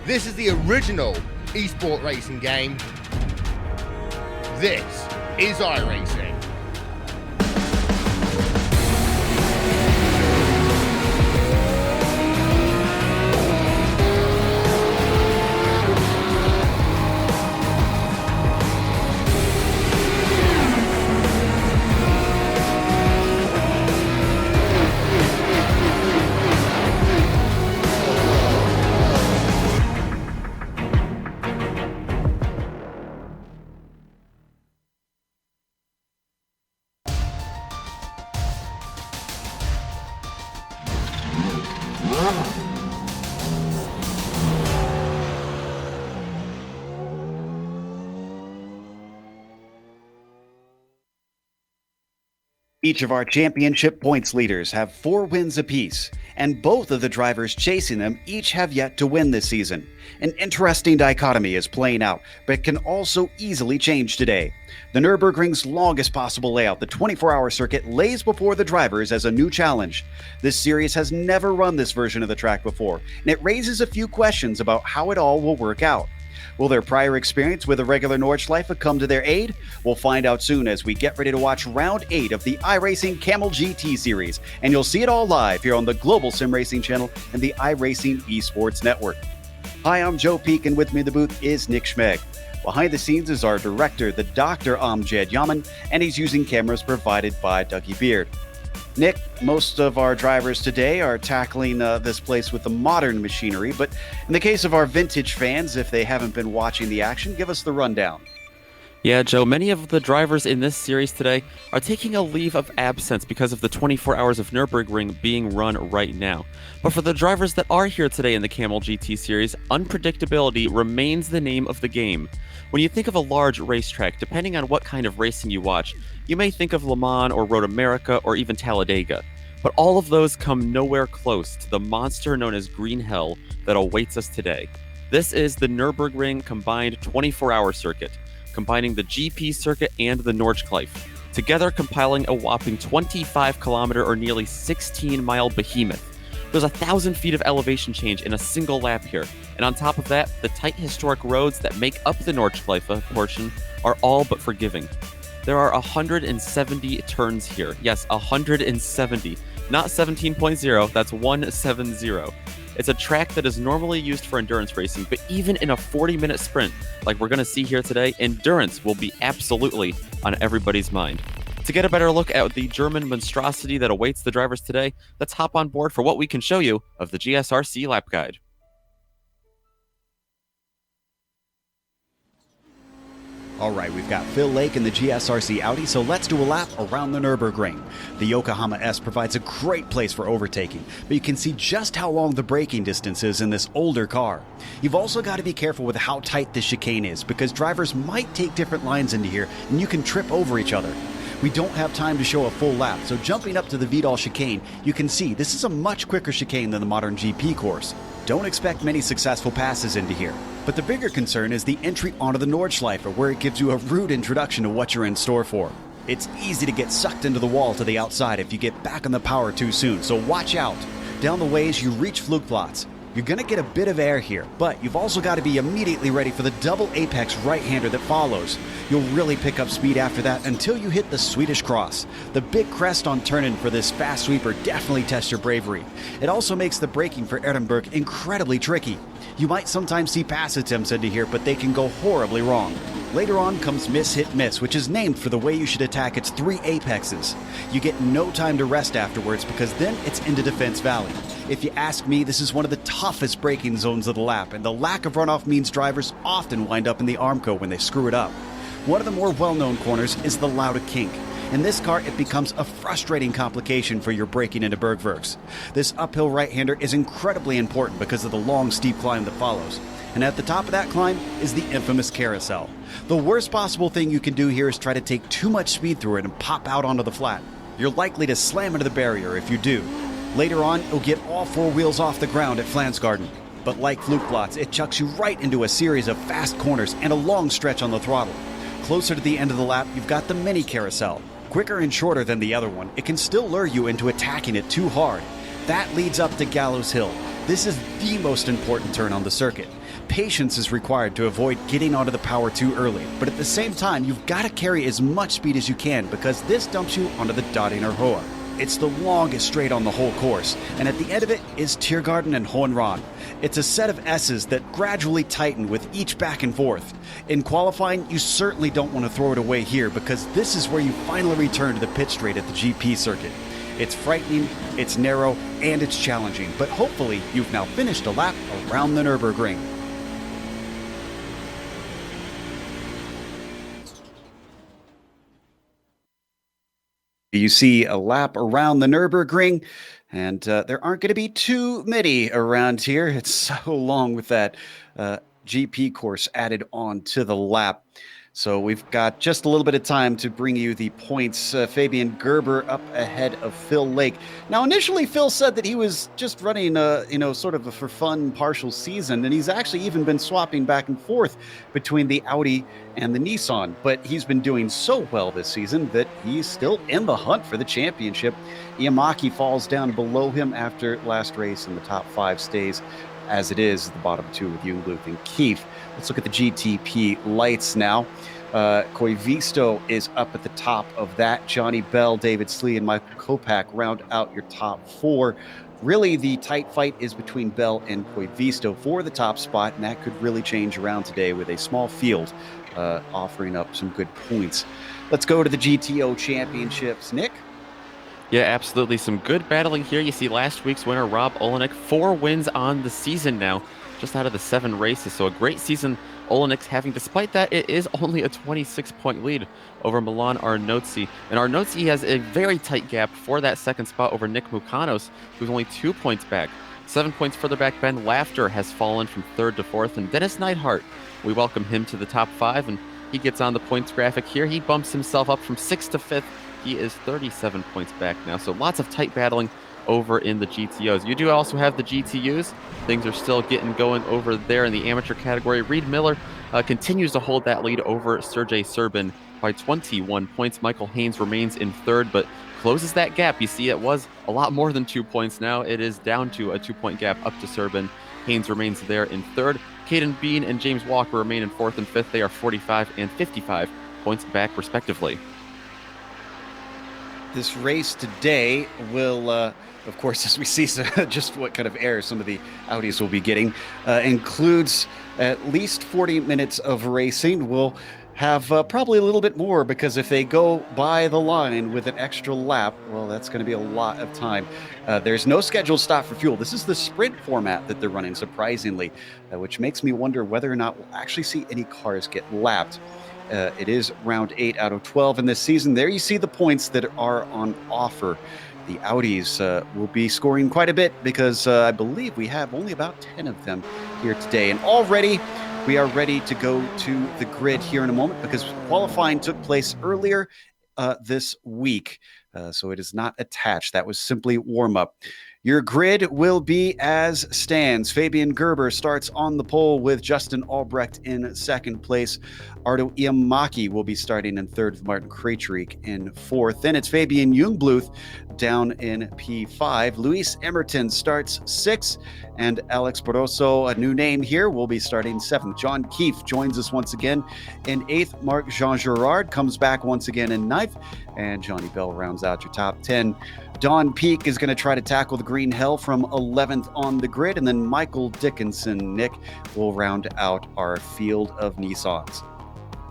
This is the original esport racing game. This is iRacing. Each of our championship points leaders have 4 wins apiece, and both of the drivers chasing them each have yet to win this season. An interesting dichotomy is playing out, but can also easily change today. The Nurburgring's longest possible layout, the 24-hour circuit, lays before the drivers as a new challenge. This series has never run this version of the track before, and it raises a few questions about how it all will work out. Will their prior experience with a regular Nordschleife come to their aid? We'll find out soon as we get ready to watch Round 8 of the iRacing Kamel GT series, and you'll see it all live here on the Global Sim Racing channel and the iRacing Esports Network. Hi, I'm Joe Peak, and with me in the booth is Nick Schmeg. Behind the scenes is our director, the Dr. Amjad Yaman, and he's using cameras provided by Dougie Beard. Nick, most of our drivers today are tackling this place with the modern machinery, but in the case of our vintage fans, if they haven't been watching the action, give us the rundown. Yeah, Joe, many of the drivers in this series today are taking a leave of absence because of the 24 hours of Nurburgring being run right now. But for the drivers that are here today in the Kamel GT series, unpredictability remains the name of the game. When you think of a large racetrack, depending on what kind of racing you watch, you may think of Le Mans or Road America or even Talladega. But all of those come nowhere close to the monster known as Green Hell that awaits us today. This is the Nurburgring combined 24-hour circuit, combining the GP circuit and the Nordschleife, together compiling a whopping 25-kilometer or nearly 16-mile behemoth. There's 1,000 feet of elevation change in a single lap here, and on top of that, the tight historic roads that make up the Nordschleife portion are all but forgiving. There are 170 turns here. Yes, 170. Not 17.0, that's 170. It's a track that is normally used for endurance racing, but even in a 40-minute sprint, like we're going to see here today, endurance will be absolutely on everybody's mind. To get a better look at the German monstrosity that awaits the drivers today, let's hop on board for what we can show you of the GSRC lap guide. All right, we've got Phil Lake in the GSRC Audi, so let's do a lap around the Nürburgring. The Yokohama S provides a great place for overtaking, but you can see just how long the braking distance is in this older car. You've also got to be careful with how tight this chicane is, because drivers might take different lines into here, and you can trip over each other. We don't have time to show a full lap, so jumping up to the Vidal chicane, you can see this is a much quicker chicane than the modern GP course. Don't expect many successful passes into here. But the bigger concern is the entry onto the Nordschleife, where it gives you a rude introduction to what you're in store for. It's easy to get sucked into the wall to the outside if you get back on the power too soon, so watch out. Down the ways you reach Flugplatz. You're going to get a bit of air here, but you've also got to be immediately ready for the double apex right-hander that follows. You'll really pick up speed after that until you hit the Swedish cross. The big crest on turn-in for this fast sweeper definitely tests your bravery. It also makes the braking for Ehrenberg incredibly tricky. You might sometimes see pass attempts into here, but they can go horribly wrong. Later on comes Miss Hit Miss, which is named for the way you should attack its 3 apexes. You get no time to rest afterwards because then it's into Defense Valley. If you ask me, this is one of the toughest braking zones of the lap, and the lack of runoff means drivers often wind up in the Armco when they screw it up. One of the more well-known corners is the Lauda Kink. In this car, it becomes a frustrating complication for your braking into Bergwerks. This uphill right-hander is incredibly important because of the long, steep climb that follows. And at the top of that climb is the infamous carousel. The worst possible thing you can do here is try to take too much speed through it and pop out onto the flat. You're likely to slam into the barrier if you do. Later on, you'll get all 4 wheels off the ground at Flansgarden. But like Flugplatz, it chucks you right into a series of fast corners and a long stretch on the throttle. Closer to the end of the lap, you've got the mini carousel. Quicker and shorter than the other one, it can still lure you into attacking it too hard. That leads up to Gallows Hill. This is the most important turn on the circuit. patience is required to avoid getting onto the power too early, but at the same time, you've got to carry as much speed as you can because this dumps you onto the Dottinger Hoa. It's the longest straight on the whole course, and at the end of it is Tiergarten and Hohenrad. It's a set of S's that gradually tighten with each back and forth. In qualifying, you certainly don't want to throw it away here because this is where you finally return to the pit straight at the GP circuit. It's frightening, it's narrow, and it's challenging, but hopefully you've now finished a lap around the Nurburgring. You see a lap around the Nurburgring, and there aren't going to be too many around here. It's so long with that GP course added on to the lap. So we've got just a little bit of time to bring you the points. Fabian Gerber up ahead of Phil Lake. Now, initially, Phil said that he was just running, sort of a for fun partial season, and he's actually even been swapping back and forth between the Audi and the Nissan. But he's been doing so well this season that he's still in the hunt for the championship. Iamaki falls down below him after last race, and the top 5 stays as it is, the bottom 2 with Jungbluth and Keefe. Let's look at the GTP lights now. Koivisto is up at the top of that. Johnny Bell, David Slee, and Michael Kopak round out your top 4. Really, the tight fight is between Bell and Koivisto for the top spot, and that could really change around today with a small field offering up some good points. Let's go to the GTO Championships. Nick? Yeah, absolutely. Some good battling here. You see last week's winner, Rob Olenek, 4 wins on the season now, just out of the 7 races. So a great season Olenik's having. Despite that, it is only a 26-point lead over Milan Arnozzi. And Arnozzi has a very tight gap for that second spot over Nick Mukanos, who's only 2 points back. 7 points further back, Ben Laughter has fallen from 3rd to 4th. And Dennis Neidhart, we welcome him to the top 5. And he gets on the points graphic here. He bumps himself up from 6th to 5th. He is 37 points back now, so lots of tight battling over in the GTOs. You do also have the GTUs. Things are still getting going over there in the amateur category. Reed Miller continues to hold that lead over Sergey Serbin by 21 points. Michael Haynes remains in 3rd, but closes that gap. You see, it was a lot more than 2 points. Now it is down to a 2-point gap up to Serbin. Haynes remains there in 3rd. Caden Bean and James Walker remain in 4th and 5th. They are 45 and 55 points back, respectively. This race today will, of course, as we see just what kind of air some of the Audis will be getting, includes at least 40 minutes of racing. We'll have probably a little bit more because if they go by the line with an extra lap, well, that's going to be a lot of time. There's no scheduled stop for fuel. This is the sprint format that they're running, surprisingly, which makes me wonder whether or not we'll actually see any cars get lapped. It is round 8 out of 12 in this season. There you see the points that are on offer. The Audis will be scoring quite a bit because I believe we have only about 10 of them here today. And already we are ready to go to the grid here in a moment because qualifying took place earlier this week. So it is not attached. That was simply warm-up. Your grid will be as stands. Fabian Gerber starts on the pole with Justin Albrecht in 2nd place. Ardo Iamaki will be starting in 3rd with Martin Krejcik in 4th. Then it's Fabian Jungbluth down in P5. Luis Emerton starts 6th. And Alex Barroso, a new name here, will be starting 7th. John Keefe joins us once again in 8th. Marc Jean Girard comes back once again in 9th. And Johnny Bell rounds out your top 10. Don Peak is going to try to tackle the green hell from 11th on the grid. And then Michael Dickinson, Nick, will round out our field of Nissans.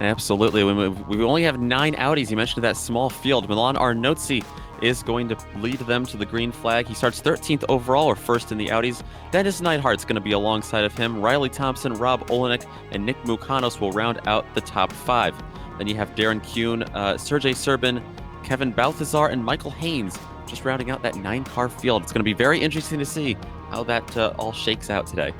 Absolutely. We only have 9 Audis. You mentioned that small field. Milan Arnozzi is going to lead them to the green flag. He starts 13th overall, or 1st in the Audis. Dennis Neidhart's going to be alongside of him. Riley Thompson, Rob Olenek, and Nick Mukanos will round out the top 5. Then you have Darren Kuhn, Sergey Serbin, Kevin Balthazar, and Michael Haynes just rounding out that 9-car field. It's going to be very interesting to see how that all shakes out today.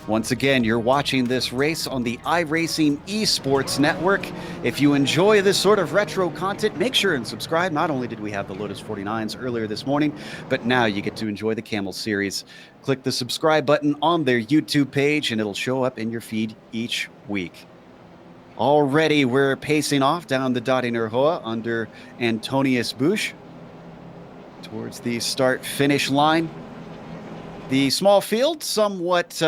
Once again, you're watching this race on the iRacing Esports Network. If you enjoy this sort of retro content, make sure and subscribe. Not only did we have the Lotus 49s earlier this morning, but now you get to enjoy the Kamel series. Click the subscribe button on their YouTube page and it'll show up in your feed each week. Already we're pacing off down the Dottinger Hoa under Antonius Busch towards the start-finish line. The small field somewhat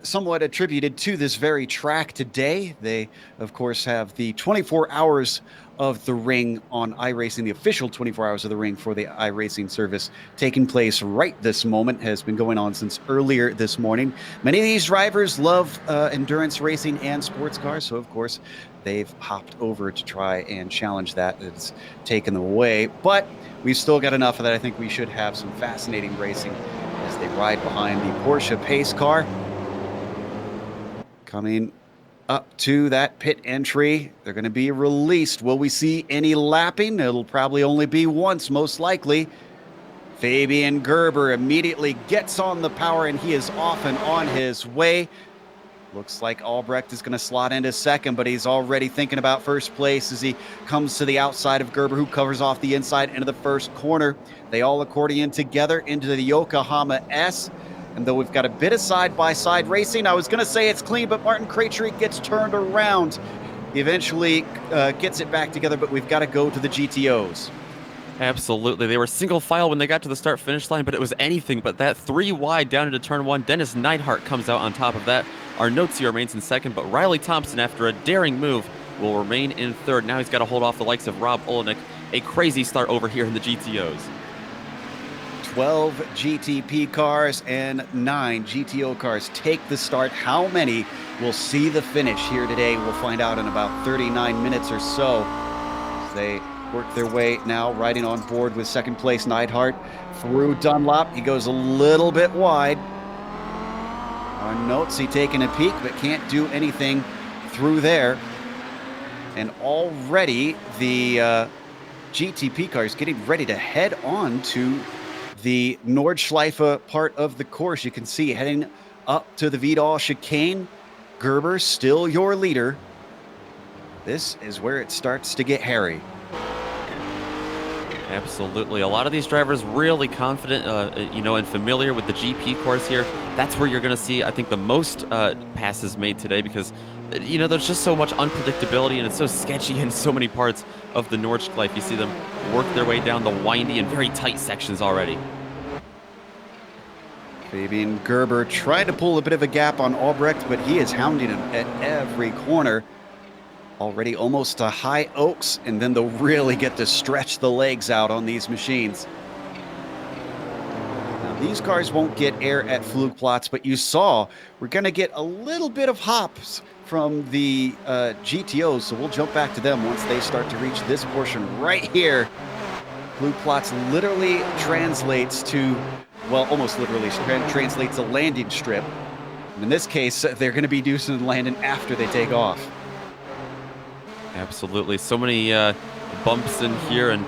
somewhat attributed to this very track today. They, of course, have the 24 hours of the ring on iRacing, the official 24 hours of the ring for the iRacing service taking place right this moment, has been going on since earlier this morning. Many of these drivers love endurance racing and sports cars, so of course they've hopped over to try and challenge that. It's taken them away, but we've still got enough of that. I think we should have some fascinating racing as they ride behind the Porsche pace car. Coming up to that pit entry, they're going to be released. Will we see any lapping? It'll probably only be once, most likely. Fabian Gerber immediately gets on the power, and he is off and on his way. Looks like Albrecht is going to slot into second, but he's already thinking about first place as he comes to the outside of Gerber, who covers off the inside into the first corner. They all accordion together into the Yokohama S. And though we've got a bit of side-by-side racing, I was going to say it's clean, but Martin Krejcik gets turned around. He eventually gets it back together, but we've got to go to the GTOs. Absolutely. They were single file when they got to the start-finish line, but it was anything but that. 3 wide down into turn 1. Dennis Neidhart comes out on top of that. Arnotzi remains in second, but Riley Thompson, after a daring move, will remain in third. Now he's got to hold off the likes of Rob Olenek. A crazy start over here in the GTOs. 12 GTP cars and 9 GTO cars take the start. How many will see the finish here today? We'll find out in about 39 minutes or so. As they work their way now, riding on board with second place Neidhart through Dunlop. He goes a little bit wide. Arnotzi taking a peek, but can't do anything through there. And already the GTP car is getting ready to head on to the Nordschleife part of the course. You can see heading up to the Vidal chicane. Gerber still your leader. This is where it starts to get hairy. Absolutely. A lot of these drivers really confident, and familiar with the GP course here. That's where you're going to see, I think, the most passes made today because, there's just so much unpredictability and it's so sketchy in so many parts of the Nordschleife. You see them work their way down the windy and very tight sections already. Fabian Gerber trying to pull a bit of a gap on Albrecht, but he is hounding him at every corner. Already almost to High Oaks, and then they'll really get to stretch the legs out on these machines. Now, these cars won't get air at Flugplatz, but you saw we're going to get a little bit of hops from the GTOs, so we'll jump back to them once they start to reach this portion right here. Flugplatz literally translates to, well, almost literally translates a landing strip. And in this case, they're going to be doing some landing after they take off. Absolutely. So many bumps in here and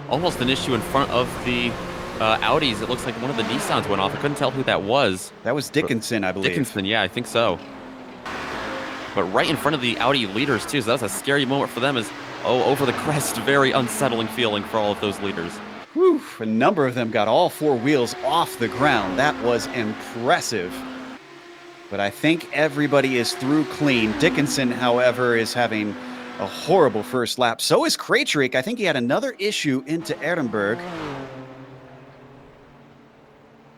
almost an issue in front of the Audis. It looks like one of the Nissans went off. I couldn't tell who that was. That was Dickinson, I believe. Dickinson, yeah, I think so. But right in front of the Audi leaders, too, so that was a scary moment for them as, over the crest, very unsettling feeling for all of those leaders. Whew, a number of them got all 4 wheels off the ground. That was impressive. But I think everybody is through clean. Dickinson, however, is having a horrible first lap. So is Krejcik. I think he had another issue into Ehrenberg.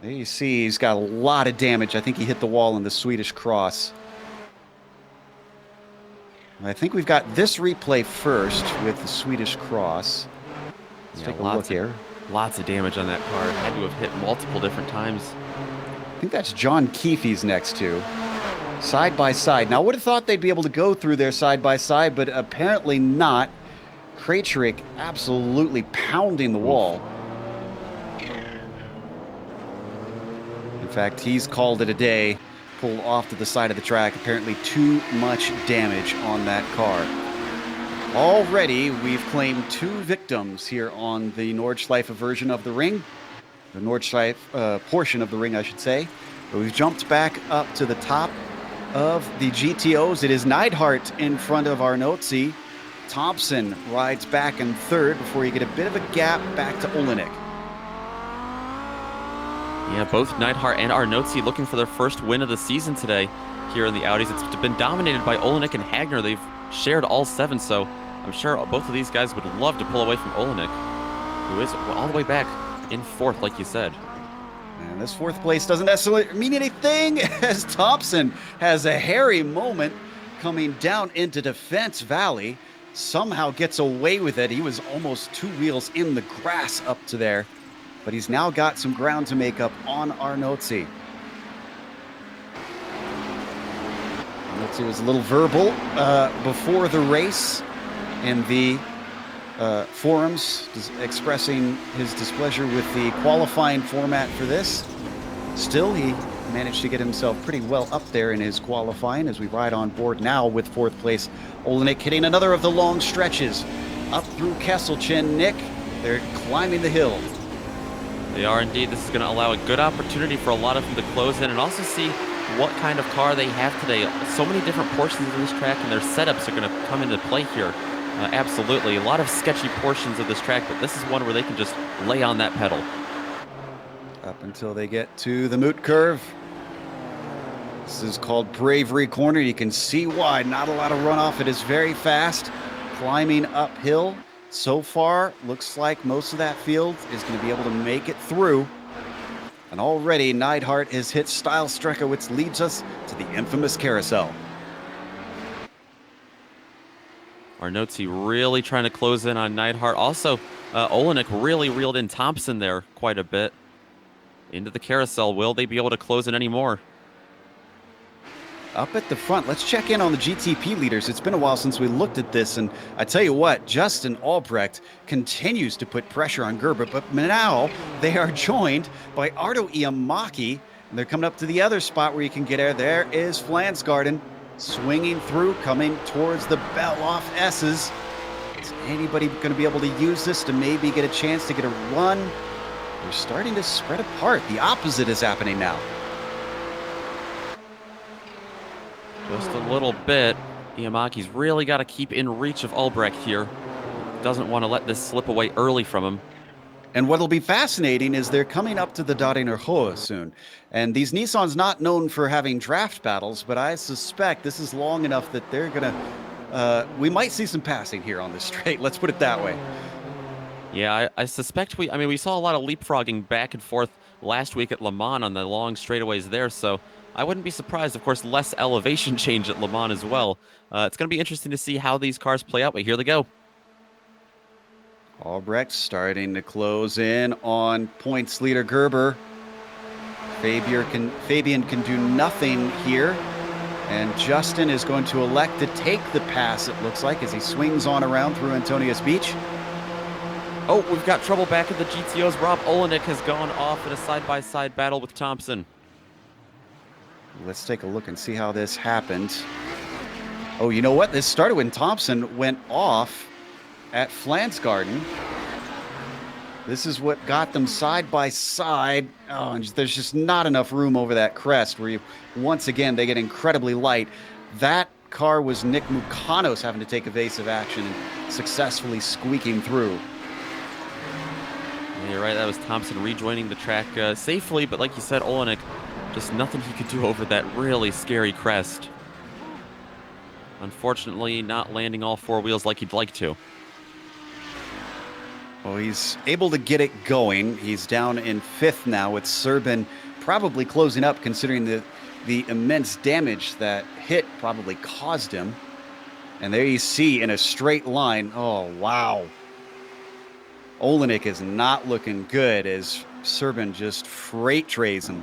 There you see he's got a lot of damage. I think he hit the wall in the Swedish cross. I think we've got this replay first with the Swedish cross. Let's take a look here. Lots of damage on that car. Had to have hit multiple different times. I think that's John Keefe's next to. Side by side. Now, I would have thought they'd be able to go through there side by side, but apparently not. Krejcik absolutely pounding the wall. In fact, he's called it a day. Pulled off to the side of the track. Apparently too much damage on that car. Already, we've claimed 2 victims here on the Nordschleife version of the ring. The Nordschleife portion of the ring, I should say. But we've jumped back up to the top of the GTOs. It is Neidhart in front of Arnotzi. Thompson rides back in third before you get a bit of a gap back to Olenek. Yeah, both Neidhart and Arnotzi looking for their first win of the season today here in the Audis. It's been dominated by Olenek and Hagner. They've shared all 7, so I'm sure both of these guys would love to pull away from Olenek, who is all the way back in 4th, like you said. And this fourth place doesn't necessarily mean anything as Thompson has a hairy moment coming down into Defense Valley. Somehow gets away with it. He was almost 2 wheels in the grass up to there, but he's now got some ground to make up on Arnotzi. Arnotzi was a little verbal before the race in the forums, expressing his displeasure with the qualifying format for this. Still, he managed to get himself pretty well up there in his qualifying as we ride on board now with fourth place Olenek hitting another of the long stretches up through Kesselchen. Nick, they're climbing the hill. They are indeed. This is going to allow a good opportunity for a lot of them to close in and also see what kind of car they have today. So many different portions of this track and their setups are going to come into play here. Absolutely. A lot of sketchy portions of this track, but this is one where they can just lay on that pedal. Up until they get to the Moot Curve. This is called Bravery Corner. You can see why. Not a lot of runoff. It is very fast. Climbing uphill. So far, looks like most of that field is going to be able to make it through. And already, Neidhart has hit Style-Strecke, which leads us to the infamous carousel. Arnotzi really trying to close in on Neidhart. Also, Olenek really reeled in Thompson there quite a bit. Into the carousel. Will they be able to close in anymore? Up at the front, let's check in on the GTP leaders. It's been a while since we looked at this, and I tell you what, Justin Albrecht continues to put pressure on Gerber, but now they are joined by Ardo Iamaki, and they're coming up to the other spot where you can get air. There is Flansgarden swinging through, coming towards the Beloff S's. Is anybody going to be able to use this to maybe get a chance to get a run? They're starting to spread apart. The opposite is happening now. Just a little bit. Iamaki's really got to keep in reach of Albrecht here. Doesn't want to let this slip away early from him. And what'll be fascinating is they're coming up to the Dariner Hoa soon. And these Nissans not known for having draft battles, but I suspect this is long enough that they're going to... we might see some passing here on this straight. Let's put it that way. Yeah, I suspect we saw a lot of leapfrogging back and forth last week at Le Mans on the long straightaways there, so I wouldn't be surprised. Of course, less elevation change at Le Mans as well. It's going to be interesting to see how these cars play out, but here they go. Albrecht starting to close in on points leader Gerber. Fabian can do nothing here, and Justin is going to elect to take the pass, it looks like, as he swings on around through Antonius Beach. Oh, we've got trouble back at the GTOs. Rob Olenek has gone off in a side-by-side battle with Thompson. Let's take a look and see how this happened. Oh, you know what? This started when Thompson went off at Flansgarden. This is what got them side by side. Oh, and there's just not enough room over that crest where once again, they get incredibly light. That car was Nick Mukanos having to take evasive action and successfully squeaking through. Yeah, you're right. That was Thompson rejoining the track safely, but like you said, Olenek, just nothing he could do over that really scary crest. Unfortunately, not landing all 4 wheels like he'd like to. Well, he's able to get it going. He's down in 5th now with Serbin probably closing up, considering the immense damage that hit probably caused him. And there you see in a straight line. Oh, wow. Olenek is not looking good as Serbin just freight trays him.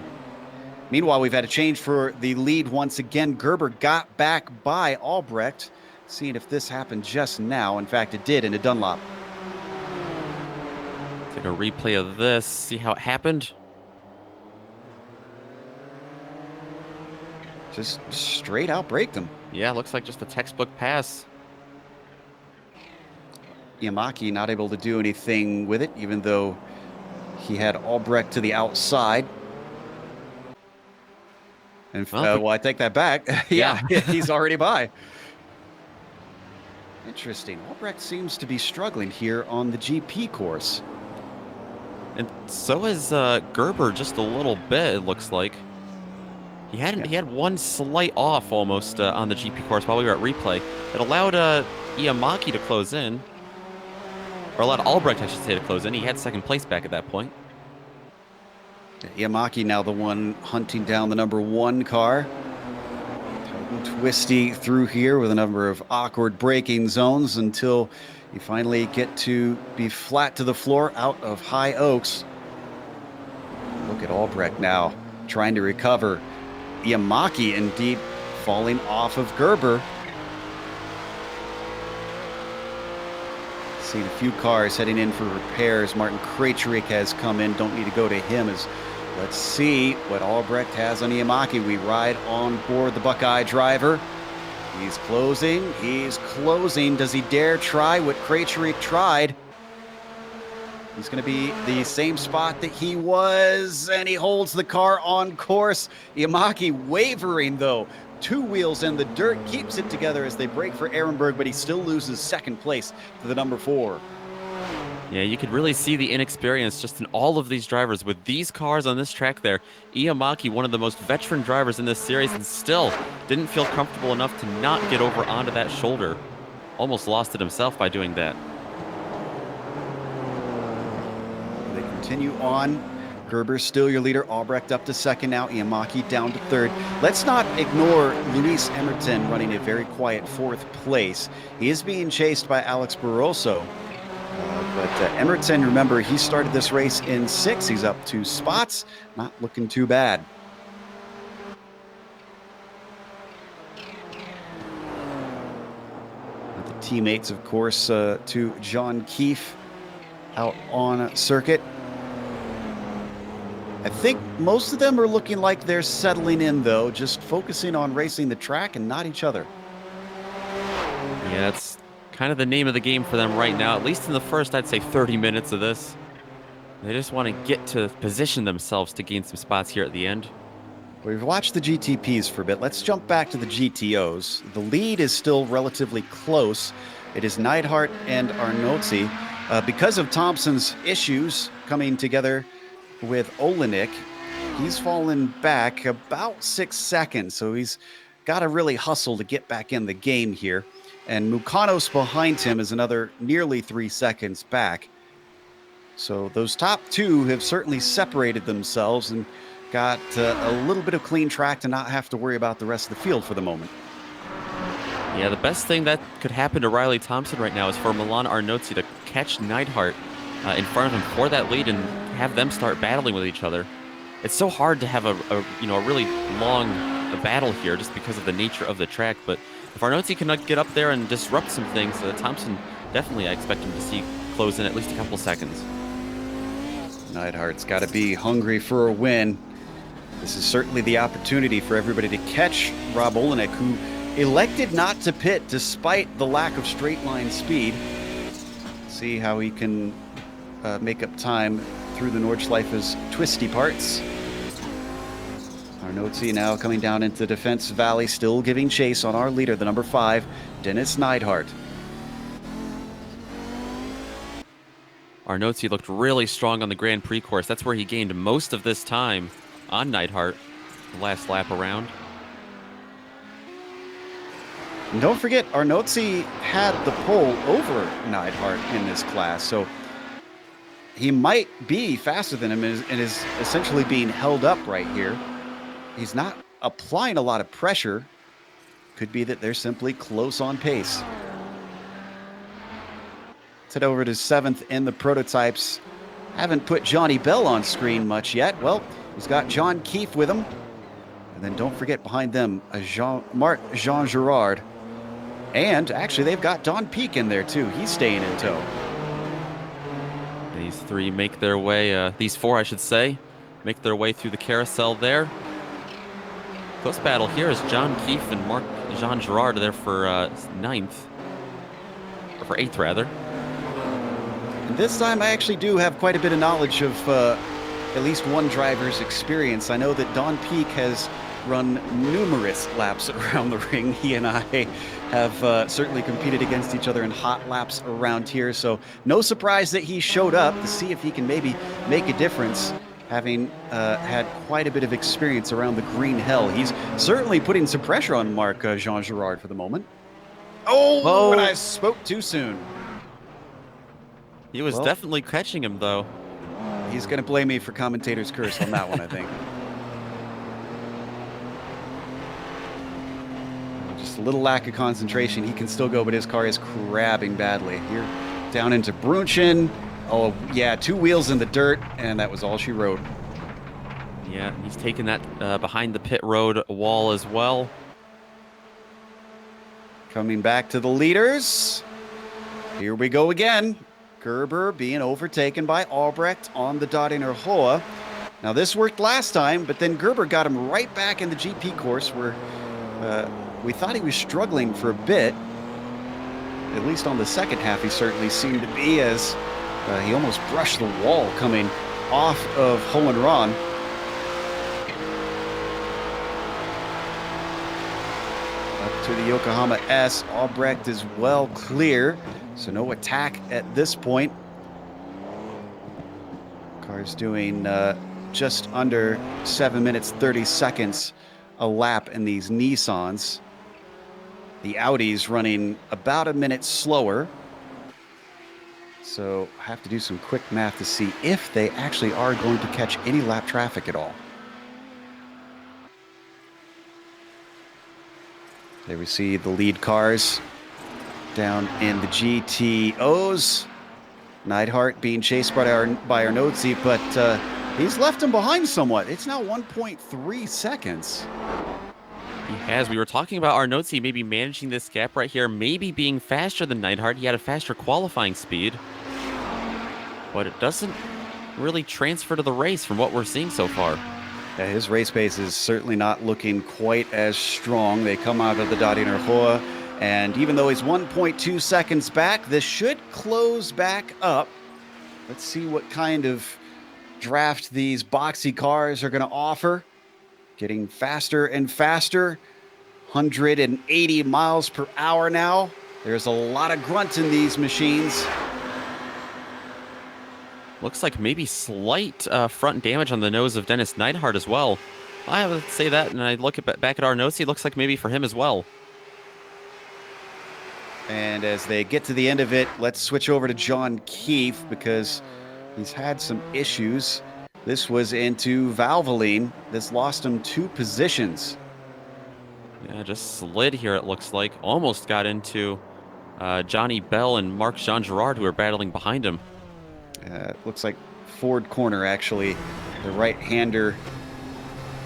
Meanwhile, we've had a change for the lead once again. Gerber got back by Albrecht. Seeing if this happened just now. In fact, it did in a Dunlop. Take a replay of this, see how it happened. Just straight out braked him. Yeah, looks like just a textbook pass. Iamaki not able to do anything with it, even though he had Albrecht to the outside. And well, I take that back. Yeah, he's already by. Interesting. Albrecht seems to be struggling here on the GP course. And so is Gerber just a little bit, it looks like. He had one slight off almost on the GP course while we were at replay. It allowed Iamaki to close in. Or allowed Albrecht, I should say, to close in. He had second place back at that point. Yamaki now the one hunting down the number 1 car. Tight and twisty through here with a number of awkward braking zones until you finally get to be flat to the floor out of High Oaks. Look at Albrecht now trying to recover. Yamaki indeed falling off of Gerber. Seen a few cars heading in for repairs. Martin Krejcik has come in. Don't need to go to him. Let's see what Albrecht has on Yamaki. We ride on board the Buckeye driver. He's closing. He's closing. Does he dare try what Krejcik tried? He's going to be the same spot that he was, and he holds the car on course. Yamaki wavering, though. 2 wheels in the dirt, keeps it together as they break for Ehrenberg, but he still loses second place to the number 4. Yeah, you could really see the inexperience just in all of these drivers with these cars on this track there. Yamaki, one of the most veteran drivers in this series, and still didn't feel comfortable enough to not get over onto that shoulder. Almost lost it himself by doing that. They continue on. Gerber's still your leader. Albrecht up to second now. Yamaki down to third. Let's not ignore Luis Emerton running a very quiet 4th place. He is being chased by Alex Barroso. But Emerton, remember, he started this race in 6th. He's up 2 spots. Not looking too bad. The teammates, of course, to John Keefe out on circuit. I think most of them are looking like they're settling in, though, just focusing on racing the track and not each other. Yeah, that's kind of the name of the game for them right now, at least in the first, I'd say, 30 minutes of this. They just want to get to position themselves to gain some spots here at the end. We've watched the GTPs for a bit. Let's jump back to the GTOs. The lead is still relatively close. It is Neidhart and Arnolzi. Because of Thompson's issues coming together with Olenek, he's fallen back about 6 seconds, so he's got to really hustle to get back in the game here. And Mukanos behind him is another nearly 3 seconds back. So those top 2 have certainly separated themselves and got a little bit of clean track to not have to worry about the rest of the field for the moment. Yeah, the best thing that could happen to Riley Thompson right now is for Milan Arnolzi to catch Neidhart in front of him for that lead and have them start battling with each other. It's so hard to have a really long battle here just because of the nature of the track, but if Arnolzi cannot get up there and disrupt some things, Thompson definitely, I expect him to see close in at least a couple seconds. Neidhart's got to be hungry for a win. This is certainly the opportunity for everybody to catch Rob Olenek, who elected not to pit despite the lack of straight line speed. See how he can make up time through the Nordschleife's twisty parts. Arnolzi now coming down into the defense valley, still giving chase on our leader, the number 5, Dennis Neidhart. Arnolzi looked really strong on the Grand Prix course. That's where he gained most of this time on Neidhart, the last lap around. And don't forget, Arnolzi had the pole over Neidhart in this class, so he might be faster than him and is essentially being held up right here. He's not applying a lot of pressure. Could be that they're simply close on pace. Let's head over to 7th in the prototypes. Haven't put Johnny Bell on screen much yet. Well, he's got John Keefe with him. And then don't forget behind them, Jean Girard. And actually, they've got Don Peake in there too. He's staying in tow. These 3 make their way, these 4, I should say, make their way through the carousel there. Close battle here is John Keefe and Jean Girard there for 9th, or for 8th rather. And this time I actually do have quite a bit of knowledge of at least one driver's experience. I know that Don Peake has run numerous laps around the ring. He and I have certainly competed against each other in hot laps around here, so no surprise that he showed up to see if he can maybe make a difference, having had quite a bit of experience around the green hell. He's certainly putting some pressure on Marc Jean Girard for the moment. Oh, and I spoke too soon. He was definitely catching him, though. he's going to blame me for commentator's curse on that one, I think. Just a little lack of concentration. He can still go, but his car is crabbing badly. Here, down into Brunchen. Oh, yeah, 2 wheels in the dirt, and that was all she wrote. Yeah, he's taking that behind the pit road wall as well. Coming back to the leaders. Here we go again. Gerber being overtaken by Albrecht on the Dodinger Hoa. Now, this worked last time, but then Gerber got him right back in the GP course where we thought he was struggling for a bit. At least on the second half, he certainly seemed to be, as he almost brushed the wall coming off of Hohenron. To the Yokohama S. Albrecht is well clear, so no attack at this point. Car's doing just under 7 minutes 30 seconds a lap in these Nissans. The Audi's running about a minute slower, so I have to do some quick math to see if they actually are going to catch any lap traffic at all. There we see the lead cars down in the GTOs. Neidhart being chased by Arnozzi, but he's left him behind somewhat. It's now 1.3 seconds. He has. We were talking about Arnozzi maybe managing this gap right here, maybe being faster than Neidhart. He had a faster qualifying speed, but it doesn't really transfer to the race from what we're seeing so far. Yeah, his race pace is certainly not looking quite as strong. They come out of the Dodinger Hoa, and even though he's 1.2 seconds back, this should close back up. Let's see what kind of draft these boxy cars are going to offer. Getting faster and faster, 180 miles per hour now. There's a lot of grunt in these machines. Looks like maybe slight front damage on the nose of Dennis Neidhart as well. I would say that, and I look back at Arnozzi, it looks like maybe for him as well. And as they get to the end of it, let's switch over to John Keefe because he's had some issues. This was into Valvoline. This lost him 2 positions. Yeah, just slid here, it looks like. Almost got into Johnny Bell and Marc-Jean Girard, who are battling behind him. Looks like Ford corner, actually. The right-hander,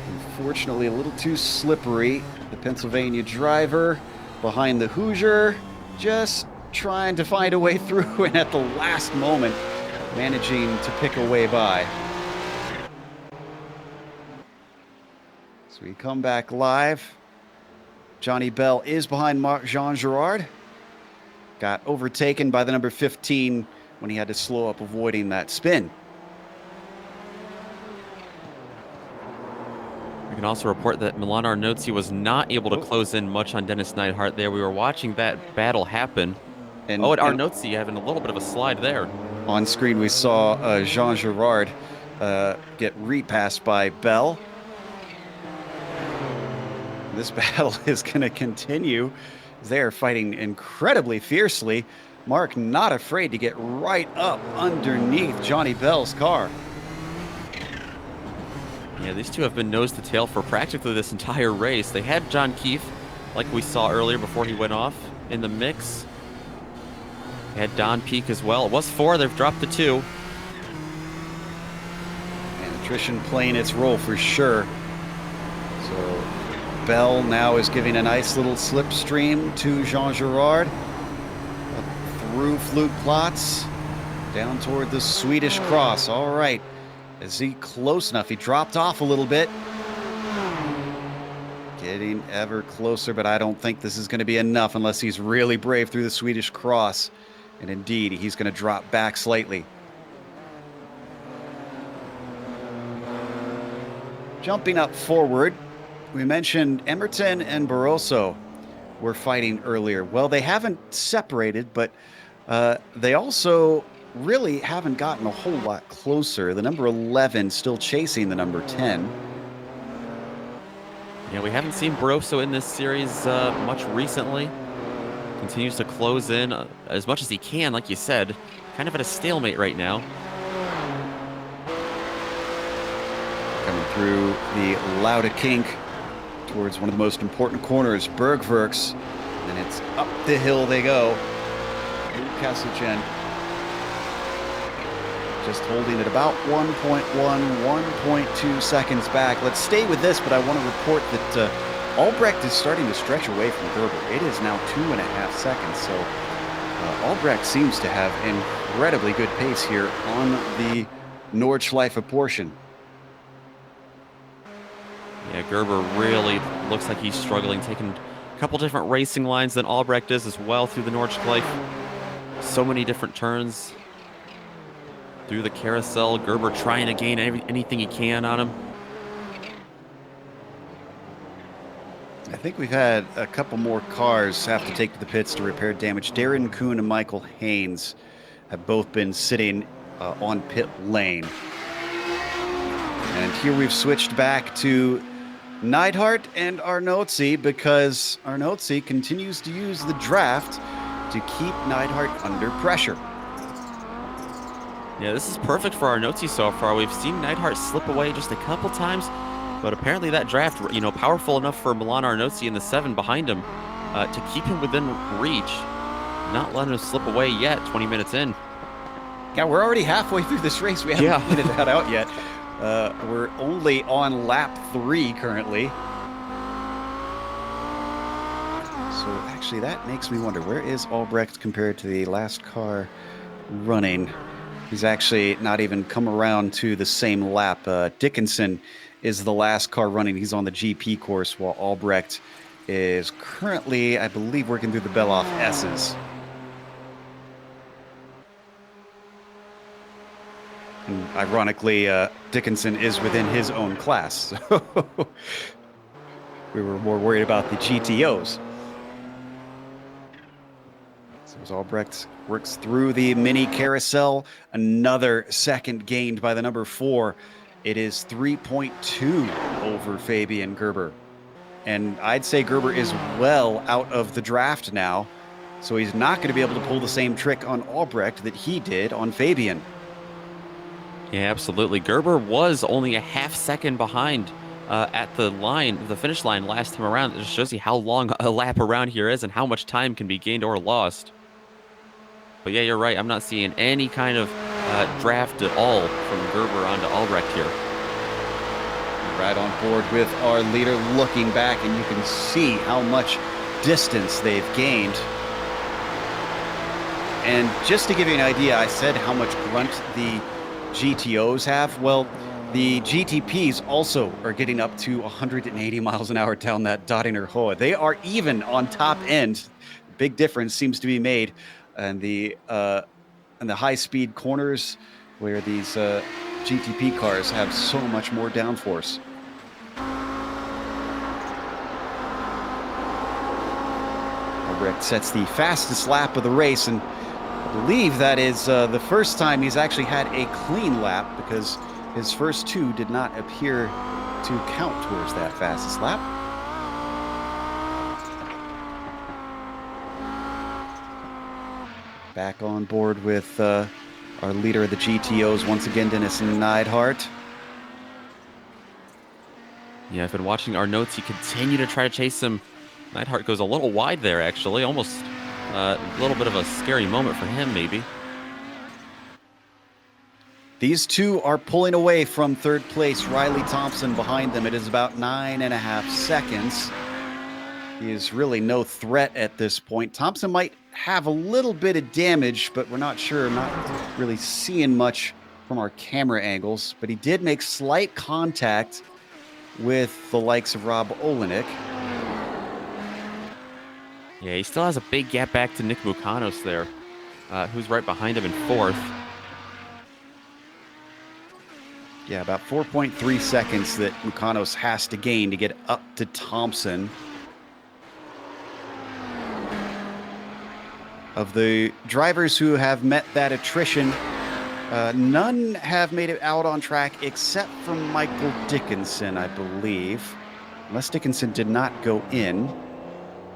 unfortunately, a little too slippery. The Pennsylvania driver behind the Hoosier, just trying to find a way through, and at the last moment, managing to pick a way by. So we come back live. Johnny Bell is behind Marc-Jean Girard. Got overtaken by the number 15 when he had to slow up avoiding that spin. We can also report that Milan Arnozzi was not able to close in much on Dennis Neidhart there. We were watching that battle happen. And Arnozzi having a little bit of a slide there. On screen, we saw Jean Girard get repassed by Bell. This battle is going to continue. They're fighting incredibly fiercely. Mark not afraid to get right up underneath Johnny Bell's car. Yeah, these two have been nose to tail for practically this entire race. They had John Keefe, like we saw earlier before he went off, in the mix. They had Don Peak as well. It was 4, they've dropped to 2. And attrition playing its role for sure. So Bell now is giving a nice little slipstream to Jean Girard. Up through Flug Platz, down toward the Swedish cross. All right. Is he close enough? He dropped off a little bit. Getting ever closer, but I don't think this is going to be enough unless he's really brave through the Swedish cross. And indeed, he's going to drop back slightly. Jumping up forward, we mentioned Emerton and Barroso were fighting earlier. Well, they haven't separated, but they also really haven't gotten a whole lot closer. The number 11 still chasing the number 10. Yeah, we haven't seen Barroso in this series much recently. Continues to close in as much as he can, like you said. Kind of at a stalemate right now. Coming through the Lauda Kink towards one of the most important corners, Bergwerks, and it's up the hill they go. Kasselchen just holding at about 1.1, 1.2 seconds back. Let's stay with this, but I want to report that Albrecht is starting to stretch away from Gerber. It is now 2.5 seconds, so Albrecht seems to have incredibly good pace here on the Nordschleife portion. Yeah, Gerber really looks like he's struggling, taking a couple different racing lines than Albrecht is as well through the Nordschleife. So many different turns through the carousel. Gerber trying to gain anything he can on him. I think we've had a couple more cars have to take to the pits to repair damage. Darren Kuhn and Michael Haynes have both been sitting on pit lane. And here we've switched back to Neidhart and Arnotzi because Arnotzi continues to use the draft to keep Neidhart under pressure. Yeah, this is perfect for Arnotzi so far. We've seen Neidhart slip away just a couple times, but apparently that draft, powerful enough for Milan Arnotzi in the 7 behind him to keep him within reach, not letting him slip away yet, 20 minutes in. Yeah, we're already halfway through this race. We haven't pointed that out yet. We're only on lap 3 currently. So actually that makes me wonder, where is Albrecht compared to the last car running? He's actually not even come around to the same lap. Dickinson is the last car running. He's on the GP course, while Albrecht is currently, I believe, working through the Beloff S's. And ironically, Dickinson is within his own class. So we were more worried about the GTOs. So as Albrecht works through the mini carousel, another second gained by the number 4. It is 3.2 over Fabian Gerber. And I'd say Gerber is well out of the draft now, so he's not going to be able to pull the same trick on Albrecht that he did on Fabian. Yeah, absolutely. Gerber was only a half second behind at the finish line last time around. It just shows you how long a lap around here is and how much time can be gained or lost. But yeah, you're right. I'm not seeing any kind of draft at all from Gerber onto Albrecht here. Right on board with our leader, looking back, and you can see how much distance they've gained. And just to give you an idea, I said how much grunt the GTOs have. Well, the GTPs also are getting up to 180 miles an hour down that Dottinger Hoa. They are even on top end. Big difference seems to be made. And the high-speed corners where these GTP cars have so much more downforce. Albrecht sets the fastest lap of the race, and I believe that is the first time he's actually had a clean lap, because his first 2 did not appear to count towards that fastest lap. Back on board with our leader of the GTOs, once again, Dennis Neidhart. Yeah, I've been watching Arnotzi continue to try to chase him. Neidhart goes a little wide there, actually. Almost a little bit of a scary moment for him, maybe. These two are pulling away from third place. Riley Thompson behind them. It is about 9.5 seconds. He is really no threat at this point. Thompson might have a little bit of damage, but we're not sure. I'm not really seeing much from our camera angles, but he did make slight contact with the likes of Rob Olenek. Yeah, he still has a big gap back to Nick Mukanos there, who's right behind him in 4th. Yeah, about 4.3 seconds that Mukanos has to gain to get up to Thompson. Of the drivers who have met that attrition, none have made it out on track except for Michael Dickinson, I believe. Unless Dickinson did not go in.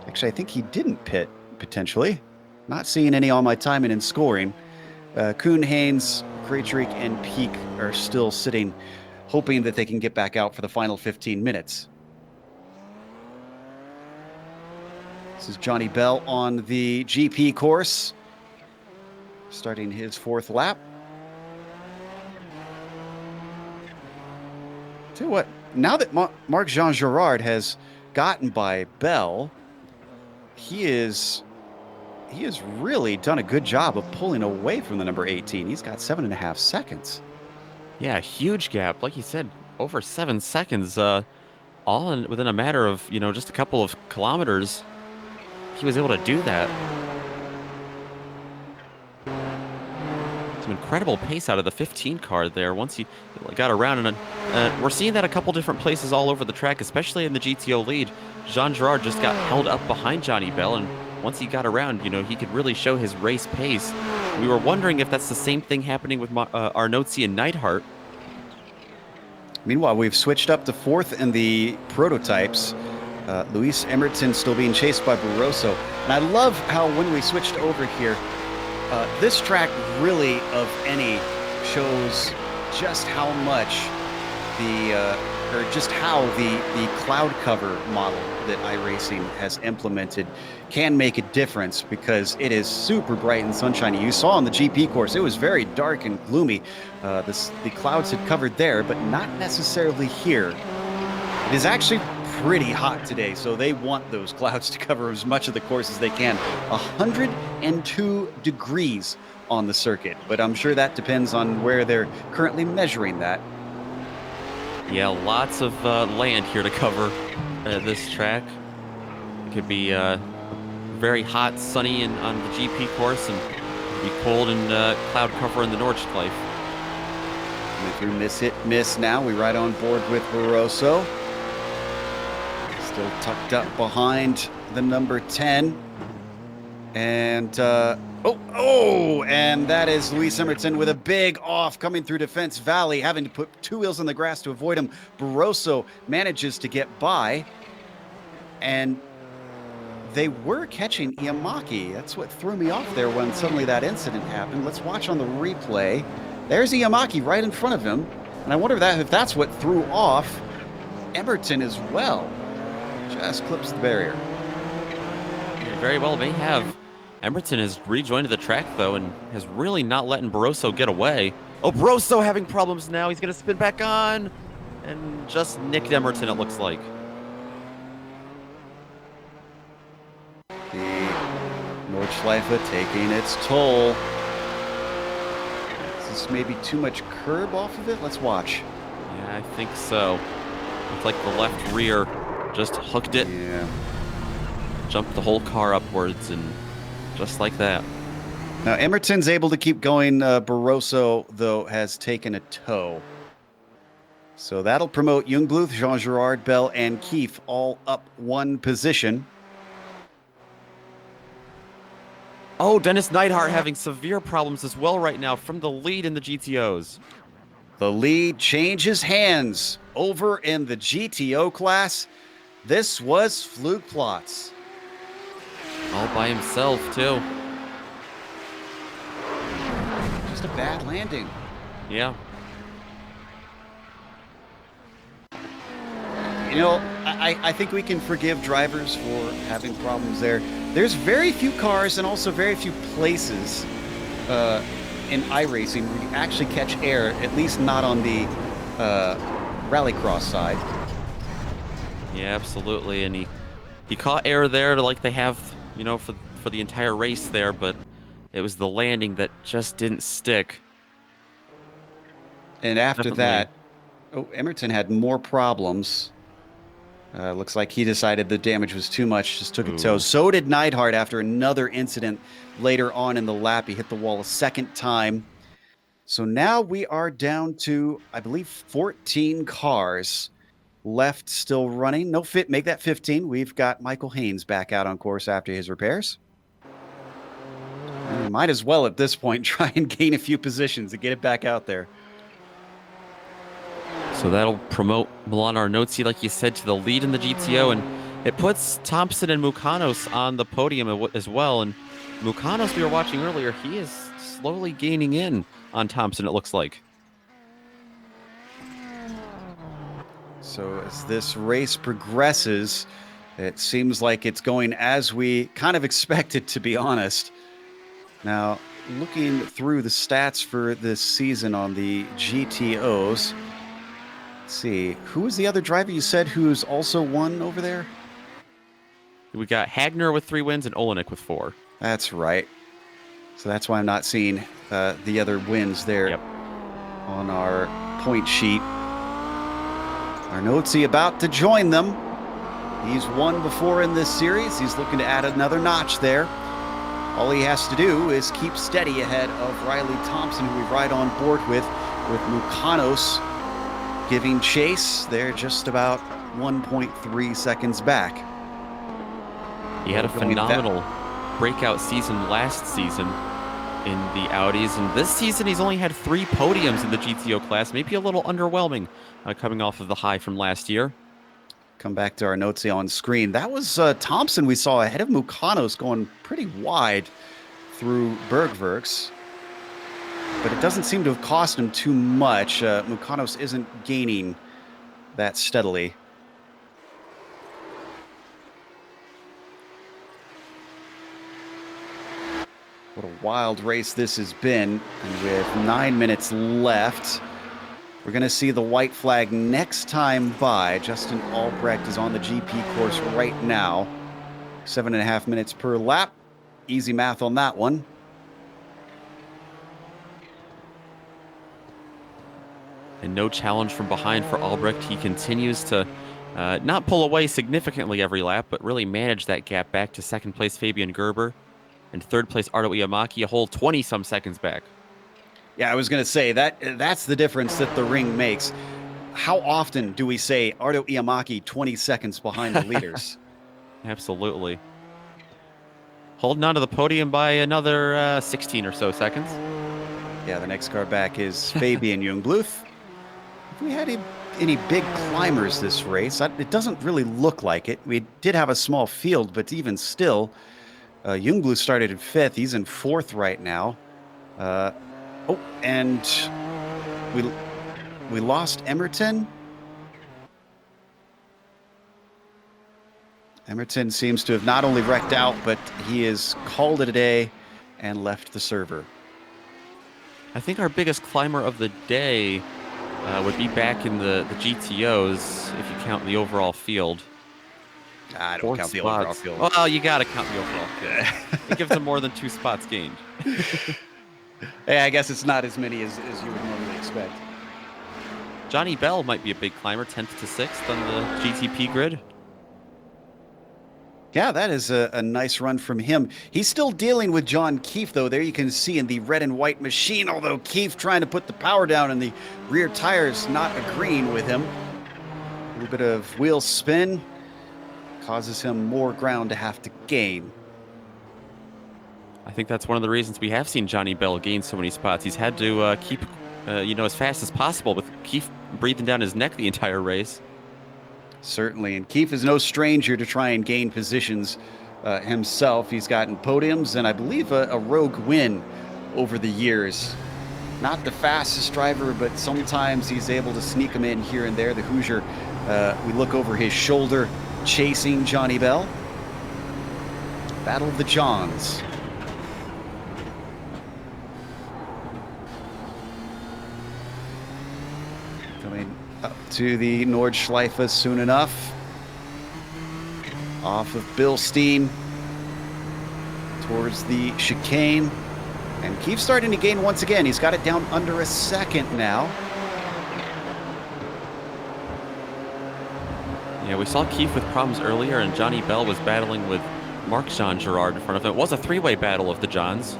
Actually, I think he didn't pit, potentially. Not seeing any on my timing and scoring. Kuhn, Haynes, Krejcik, and Peak are still sitting hoping that they can get back out for the final 15 minutes. This is Johnny Bell on the GP course, starting his 4th lap. Tell you what, now that Marc-Jean Girard has gotten by Bell, he has really done a good job of pulling away from the number 18. He's got 7.5 seconds. Yeah, huge gap. Like you said, over 7 seconds, within a matter of, just a couple of kilometers. He was able to do that. Some incredible pace out of the 15 car there once he got around. And we're seeing that a couple different places all over the track, especially in the GTO lead. Jean Girard just got held up behind Johnny Bell, and once he got around, he could really show his race pace. We were wondering if that's the same thing happening with Arnotzi and Neidhart. Meanwhile, we've switched up to 4th in the prototypes. Luis Emerton still being chased by Barroso. And I love how when we switched over here, this track really, of any, shows just how much the cloud cover model that iRacing has implemented can make a difference, because it is super bright and sunshiny. You saw on the GP course, it was very dark and gloomy. The clouds had covered there, but not necessarily here. It is actually pretty hot today, so they want those clouds to cover as much of the course as they can. 102 degrees on the circuit, but I'm sure that depends on where they're currently measuring that. Yeah, lots of land here to cover this track. It could be very hot, sunny on the GP course, and be cold and cloud cover in the Nordschleife. And if you miss hit miss now, we ride on board with Barroso. Still tucked up behind the number 10. And, and that is Luis Emerton with a big off coming through Defense Valley, having to put 2 wheels on the grass to avoid him. Barroso manages to get by, and they were catching Iamaki. That's what threw me off there when suddenly that incident happened. Let's watch on the replay. There's Iamaki right in front of him, and I wonder if that's what threw off Emerton as well. Just clips the barrier. Very well may have. Emerton has rejoined the track, though, and has really not letting Barroso get away. Oh, Barroso having problems now. He's going to spin back on and just nicked Emerton, it looks like. The Nordschleife taking its toll. Is this maybe too much curb off of it? Let's watch. Yeah, I think so. It's like the left rear just hooked it. Yeah. Jumped the whole car upwards, and just like that. Now, Emerton's able to keep going. Barroso, though, has taken a tow. So that'll promote Jungbluth, Jean Girard, Bell, and Keefe all up 1 position. Oh, Dennis Neidhart having severe problems as well right now from the lead in the GTOs. The lead changes hands over in the GTO class. This was Flugplatz. All by himself, too. Just a bad landing. Yeah. You know, I think we can forgive drivers for having problems there. There's very few cars and also very few places in iRacing where you actually catch air, at least not on the rallycross side. Yeah, absolutely. And he caught air there like they have, for the entire race there, but it was the landing that just didn't stick. And after that, Emerton had more problems. Looks like he decided the damage was too much, just took a tow. So did Neidhart after another incident later on in the lap. He hit the wall a second time. So now we are down to, I believe, 14 cars left still running. No fit, make that 15. We've got Michael Haynes back out on course after his repairs. And we might as well at this point try and gain a few positions to get it back out there. So that'll promote Milan Arnotzi, like you said, to the lead in the GTO, and it puts Thompson and Mukanos on the podium as well. And Mukanos, we were watching earlier, he is slowly gaining in on Thompson, it looks like. So as this race progresses, it seems like it's going as we kind of expected, to be honest. Now, looking through the stats for this season on the GTOs, let's see, who was the other driver you said who's also won over there? We got Hagner with 3 wins and Olenek with 4. That's right. So that's why I'm not seeing the other wins there on our point sheet. Arnozzi about to join them. He's won before in this series. He's looking to add another notch there. All he has to do is keep steady ahead of Riley Thompson, who we ride on board with Mukanos giving chase. They're just about 1.3 seconds back. He had a phenomenal breakout season last season in the Audis, and this season he's only had 3 podiums in the GTO class. Maybe a little underwhelming coming off of the high from last year. Come back to our notes on screen. That was Thompson we saw ahead of Mukanos going pretty wide through Bergwerks, but it doesn't seem to have cost him too much. Mukanos isn't gaining that steadily. What a wild race this has been. And with 9 minutes left, we're going to see the white flag next time by. Justin Albrecht is on the GP course right now. 7.5 minutes per lap. Easy math on that one. And no challenge from behind for Albrecht. He continues to not pull away significantly every lap, but really manage that gap back to second place Fabian Gerber. And third place Ardo Iamaki, a whole 20-some seconds back. Yeah, I was going to say, that's the difference that the ring makes. How often do we say Ardo Iamaki 20 seconds behind the leaders? Absolutely. Holding on to the podium by another 16 or so seconds. Yeah, the next car back is Fabian Jungbluth. Have we had any big climbers this race? It doesn't really look like it. We did have a small field, but even still, Jungbluth started in 5th. He's in 4th right now. Oh, and we lost Emerton. Emerton seems to have not only wrecked out, but he has called it a day and left the server. I think our biggest climber of the day would be back in the GTOs, if you count the overall field. I don't count the overall field. Well, you got to count the overall field. It gives them more than 2 spots gained. Hey, I guess it's not as many as you would normally expect. Johnny Bell might be a big climber, 10th to 6th on the GTP grid. Yeah, that is a nice run from him. He's still dealing with John Keefe, though. There you can see in the red and white machine, although Keefe trying to put the power down and the rear tires not agreeing with him. A little bit of wheel spin causes him more ground to have to gain. I think that's one of the reasons we have seen Johnny Bell gain so many spots. He's had to keep, as fast as possible with Keefe breathing down his neck the entire race. Certainly, and Keefe is no stranger to try and gain positions himself. He's gotten podiums and I believe a rogue win over the years. Not the fastest driver, but sometimes he's able to sneak them in here and there. The Hoosier, we look over his shoulder, chasing Johnny Bell. Battle of the Johns. Coming up to the Nordschleife soon enough. Off of Bilstein towards the chicane. And Keefe starting to gain once again. He's got it down under a second now. Yeah, we saw Keefe with problems earlier, and Johnny Bell was battling with Marc-Jean Girard in front of him. It was a 3-way battle of the Johns,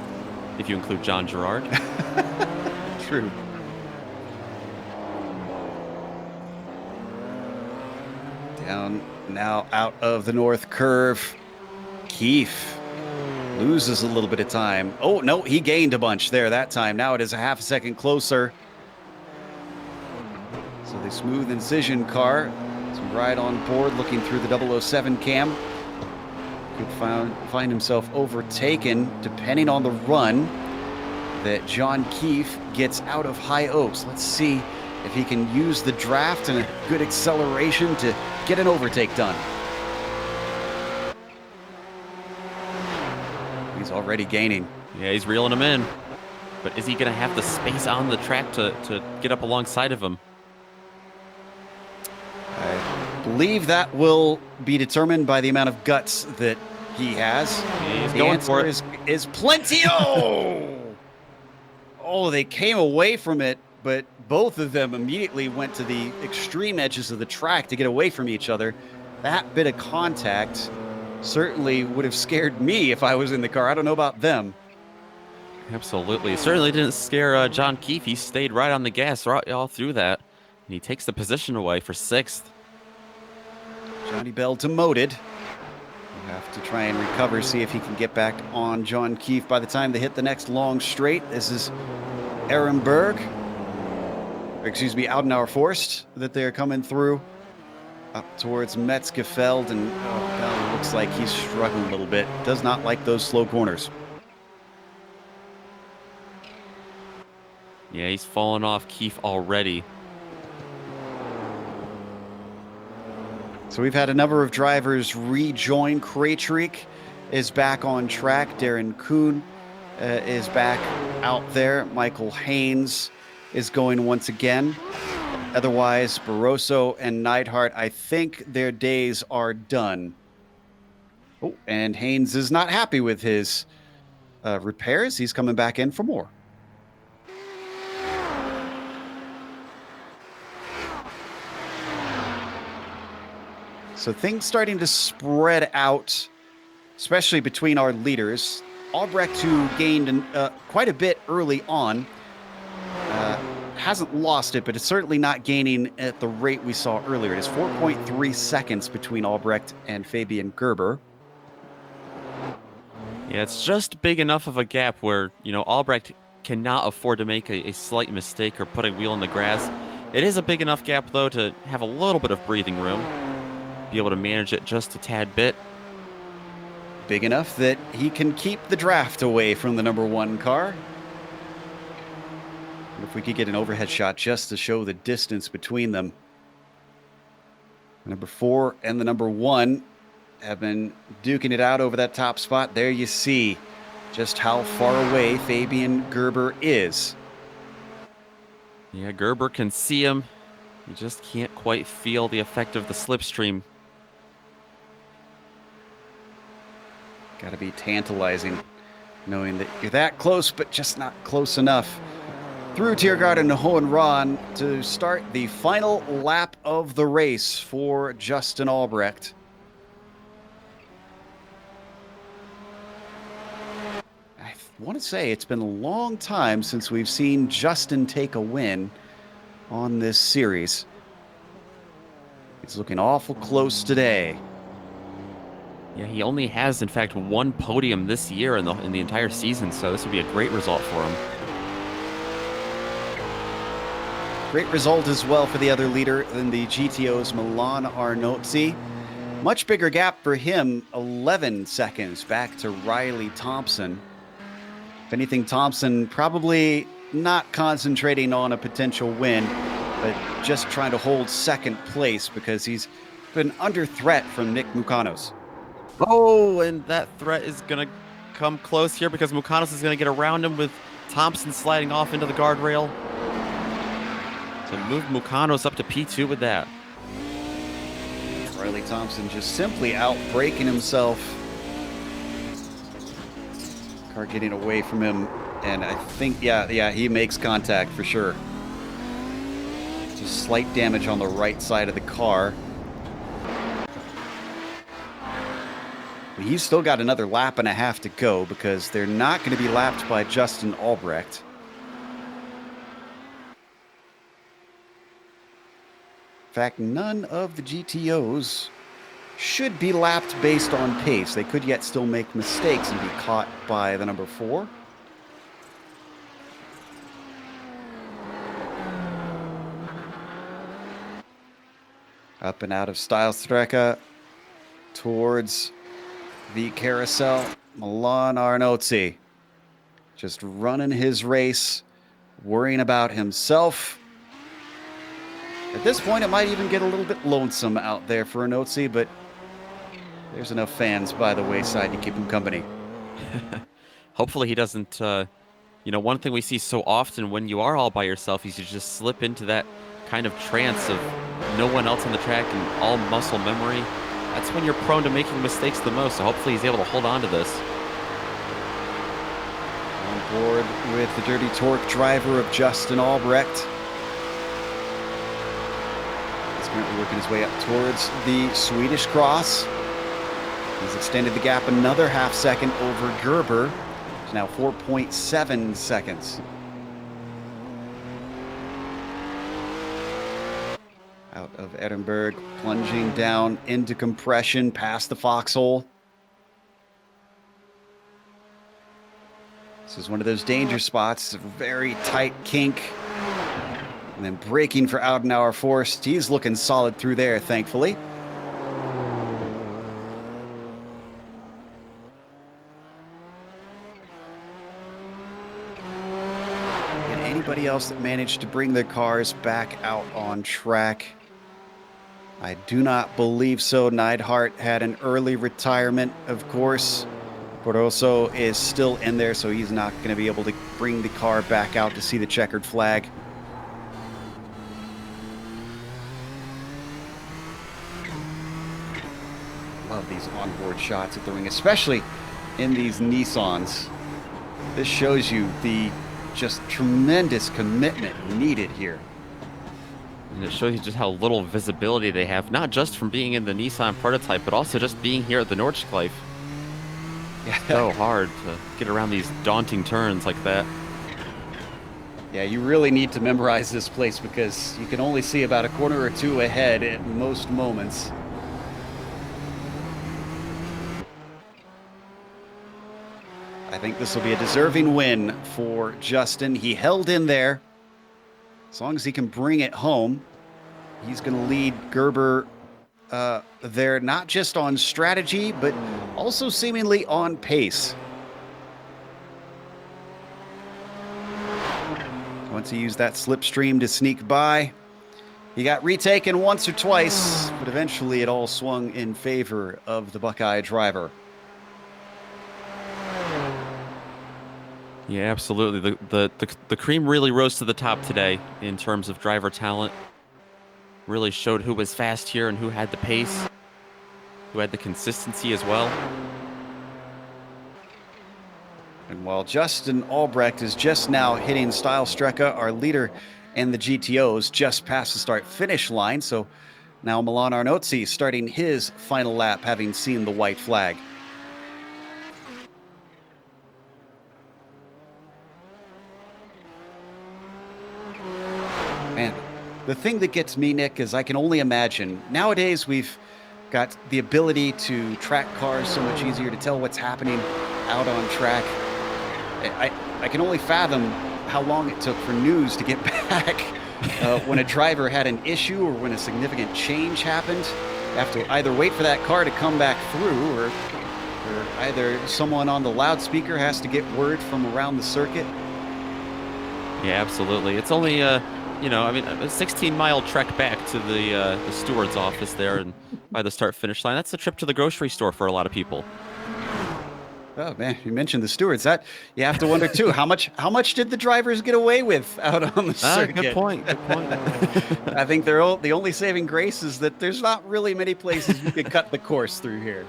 if you include John Girard. True. Down now out of the north curve. Keefe loses a little bit of time. Oh, no, he gained a bunch there that time. Now it is a half a second closer. So the smooth incision car is right on board looking through the 007 cam. Could find himself overtaken depending on the run that John Keefe gets out of High Oaks. Let's see if he can use the draft and a good acceleration to get an overtake done. He's already gaining. Yeah, he's reeling him in. But is he going to have the space on the track to get up alongside of him? I believe that will be determined by the amount of guts that he has. He's the going for it. is plenty. Oh, they came away from it, but both of them immediately went to the extreme edges of the track to get away from each other. That bit of contact certainly would have scared me if I was in the car. I don't know about them. Absolutely. It certainly didn't scare John Keefe. He stayed right on the gas all through that. And he takes the position away for 6th. Johnny Bell demoted. We'll have to try and recover, see if he can get back on John Keefe by the time they hit the next long straight. This is Ehrenberg, Adenauer Forst that they're coming through up towards Metzgefeld, and Bell looks like he's struggling a little bit. Does not like those slow corners. Yeah, he's fallen off Keefe already. So we've had a number of drivers rejoin. Krejcik is back on track. Darren Kuhn is back out there. Michael Haynes is going once again. Otherwise, Barroso and Neidhart, I think their days are done. Oh, and Haynes is not happy with his repairs. He's coming back in for more. So things starting to spread out, especially between our leaders. Albrecht, who gained quite a bit early on, hasn't lost it, but it's certainly not gaining at the rate we saw earlier. It is 4.3 seconds between Albrecht and Fabian Gerber. Yeah, it's just big enough of a gap where, Albrecht cannot afford to make a slight mistake or put a wheel in the grass. It is a big enough gap, though, to have a little bit of breathing room, be able to manage it just a tad bit. Big enough that he can keep the draft away from the number 1 car. If we could get an overhead shot just to show the distance between them. Number 4 and the number 1 have been duking it out over that top spot. There you see just how far away Fabian Gerber is. Yeah, Gerber can see him. You just can't quite feel the effect of the slipstream. Got to be tantalizing, knowing that you're that close, but just not close enough. Through Tiergarten and Hohenrahen to start the final lap of the race for Justin Albrecht. I want to say it's been a long time since we've seen Justin take a win on this series. He's looking awful close today. Yeah, he only has, in fact, 1 podium this year in the entire season, so this would be a great result for him. Great result as well for the other leader in the GTO's Milan Arnozzi. Much bigger gap for him, 11 seconds back to Riley Thompson. If anything, Thompson probably not concentrating on a potential win, but just trying to hold second place because he's been under threat from Nick Mukanos. Oh, and that threat is going to come close here because Mukanos is going to get around him with Thompson sliding off into the guardrail. So move Mukanos up to P2 with that. Riley Thompson just simply out-braking himself. Car getting away from him, and I think, yeah, he makes contact for sure. Just slight damage on the right side of the car. But he's still got another lap and a half to go because they're not going to be lapped by Justin Albrecht. In fact, none of the GTOs should be lapped based on pace. They could yet still make mistakes and be caught by the number 4. Up and out of Gesamstrecke towards the carousel. Milan Arnozzi just running his race, worrying about himself. At this point, it might even get a little bit lonesome out there for Anotzi, but there's enough fans by the wayside to keep him company. Hopefully he doesn't, one thing we see so often when you are all by yourself is you just slip into that kind of trance of no one else on the track and all muscle memory. That's when you're prone to making mistakes the most, so hopefully he's able to hold on to this. On board with the Dirty Torque driver of Justin Albrecht. He's currently working his way up towards the Swedish cross. He's extended the gap another half second over Gerber. It's now 4.7 seconds. Out of Edinburgh, plunging down into compression past the foxhole. This is one of those danger spots, a very tight kink. And then braking for Oudenauer Forst. He's looking solid through there, thankfully. And anybody else that managed to bring their cars back out on track? I do not believe so. Neidhart had an early retirement, of course. Portoso is still in there, so he's not going to be able to bring the car back out to see the checkered flag. Love these onboard shots at the ring, especially in these Nissans. This shows you the just tremendous commitment needed here. And it shows you just how little visibility they have, not just from being in the Nissan prototype, but also just being here at the Nordschleife. Yeah. So hard to get around these daunting turns like that. Yeah, you really need to memorize this place because you can only see about a corner or two ahead at most moments. I think this will be a deserving win for Justin. He held in there. As long as he can bring it home, he's going to lead Gerber there, not just on strategy, but also seemingly on pace. Once he used that slipstream to sneak by, he got retaken once or twice, but eventually it all swung in favor of the Buckeye driver. Yeah, absolutely. The cream really rose to the top today in terms of driver talent. Really showed who was fast here and who had the pace, who had the consistency as well. And while Justin Albrecht is just now hitting Style-Strecke, our leader in the GTOs, just past the start-finish line, so now Milan Arnozzi starting his final lap, having seen the white flag. Man, the thing that gets me, Nick, is I can only imagine. Nowadays, we've got the ability to track cars so much easier, to tell what's happening out on track. I can only fathom how long it took for news to get back when a driver had an issue or when a significant change happened. You have to either wait for that car to come back through or either someone on the loudspeaker has to get word from around the circuit. Yeah, absolutely. It's only a 16-mile trek back to the steward's office there and by the start-finish line. That's a trip to the grocery store for a lot of people. Oh man, you mentioned the stewards. That you have to wonder too. How much did the drivers get away with out on the circuit? Good point. Good point. I think the only saving grace is that there's not really many places you could cut the course through here.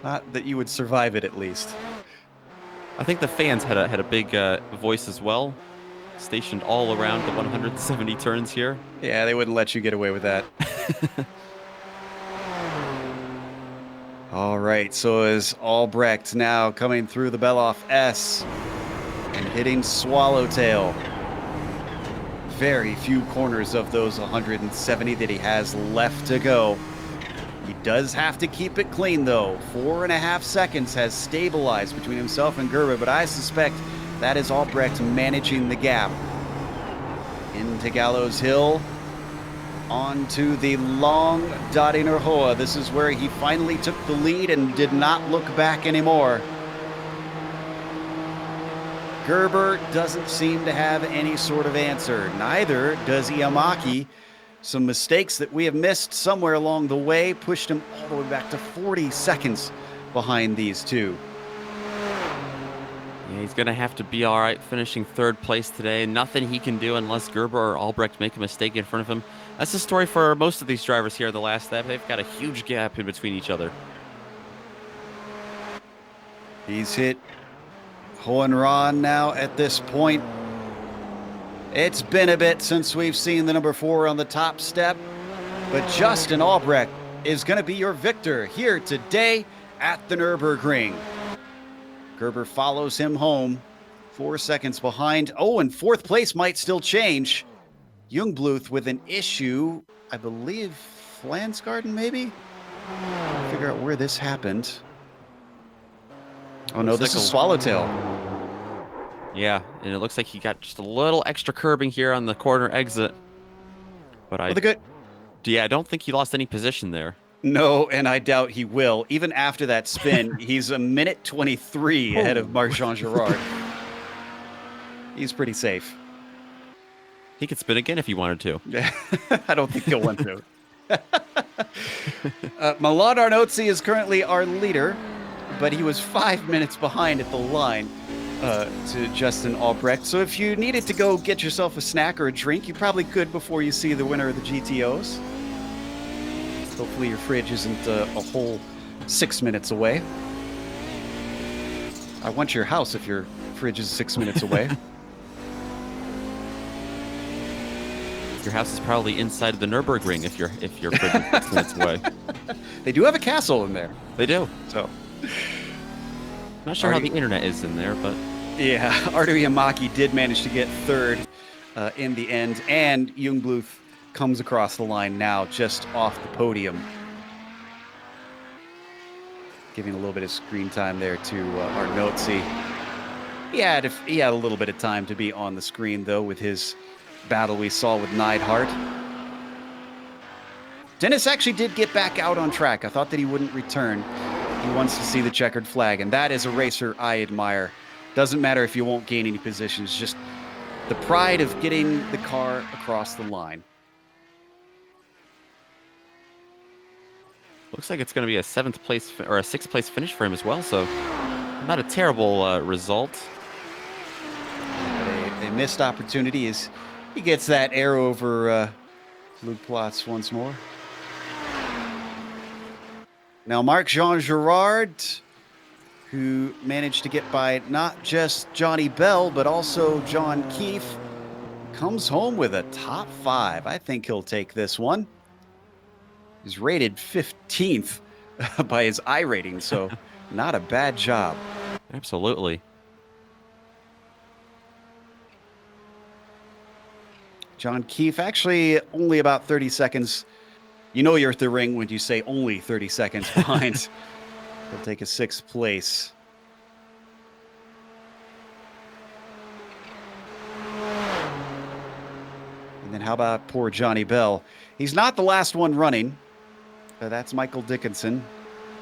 Not that you would survive it, at least. I think the fans had a big voice as well, stationed all around the 170 turns here. Yeah, they wouldn't let you get away with that. All right, so is Albrecht now coming through the Beloff S and hitting Swallowtail. Very few corners of those 170 that he has left to go. He does have to keep it clean, though. 4.5 seconds has stabilized between himself and Gerber, but I suspect that is Albrecht managing the gap. Into Gallows Hill. Onto the long Dottinger Hoa. This is where he finally took the lead and did not look back anymore. Gerber doesn't seem to have any sort of answer. Neither does Iamaki. Some mistakes that we have missed somewhere along the way pushed him all the way back to 40 seconds behind these two. Yeah, he's going to have to be all right finishing third place today. Nothing he can do unless Gerber or Albrecht make a mistake in front of him. That's the story for most of these drivers here the last lap. They've got a huge gap in between each other. He's hit Hohenron now at this point. It's been a bit since we've seen the number 4 on the top step, but Justin Albrecht is going to be your victor here today at the Nurburgring. Gerber follows him home, 4 seconds behind. Oh, and fourth place might still change. Jungbluth with an issue, I believe Flansgarden maybe? Figure out where this happened. Oh no, this is Swallowtail. Yeah, and it looks like he got just a little extra curbing here on the corner exit. But I don't think he lost any position there. No, and I doubt he will. Even after that spin, he's a minute 23 ahead of Marc-Jean Girard. He's pretty safe. He could spin again if he wanted to. I don't think he'll want to. Milan Arnozzi is currently our leader, but he was 5 minutes behind at the line to Justin Albrecht. So if you needed to go get yourself a snack or a drink, you probably could before you see the winner of the GTOs. Hopefully your fridge isn't a whole 6 minutes away. I want your house if your fridge is 6 minutes away. Your house is probably inside the Nurburgring if your fridge is 6 minutes away. They do have a castle in there. They do. So, not sure how the internet is in there, but yeah, Artur Iamaki did manage to get third in the end, and Jungbluth comes across the line now, just off the podium, giving a little bit of screen time there to Arnozzi. He had a little bit of time to be on the screen though with his battle we saw with Neidhart. Dennis actually did get back out on track. I thought that he wouldn't return. He wants to see the checkered flag, and that is a racer I admire. Doesn't matter if you won't gain any positions, just the pride of getting the car across the line. looks like it's going to be a 7th place or a 6th place finish for him as well, so not a terrible result. A missed opportunity as he gets that air over Luke Plotz once more. Now Marc-Jean Girard, who managed to get by not just Johnny Bell, but also John Keefe, comes home with a top 5. I think he'll take this one. He's rated 15th by his iRating, so not a bad job. Absolutely. John Keefe, actually only about 30 seconds. You know you're at the ring when you say only 30 seconds behind. He'll take a 6th place. And then how about poor Johnny Bell? He's not the last one running. That's Michael Dickinson.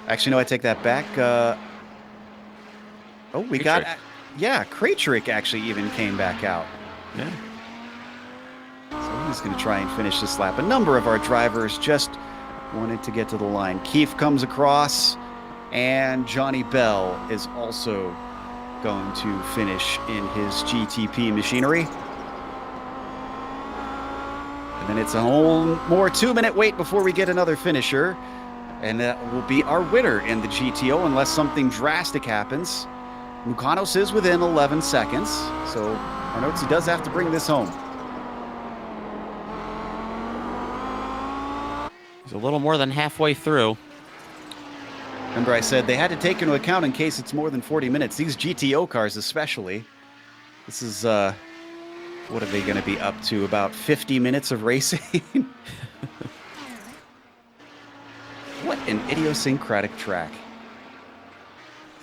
Actually, no, I take that back. We got... Yeah, Krejcik actually even came back out. Yeah. So he's going to try and finish this lap. A number of our drivers just wanted to get to the line. Keefe comes across, and Johnny Bell is also going to finish in his GTP machinery. And then it's a whole more 2-minute wait before we get another finisher. And that will be our winner in the GTO unless something drastic happens. Mukanos is within 11 seconds, so Arnozzi does have to bring this home. He's a little more than halfway through. Remember I said they had to take into account in case it's more than 40 minutes. These GTO cars especially. This is, what are they going to be up to? About 50 minutes of racing? What an idiosyncratic track.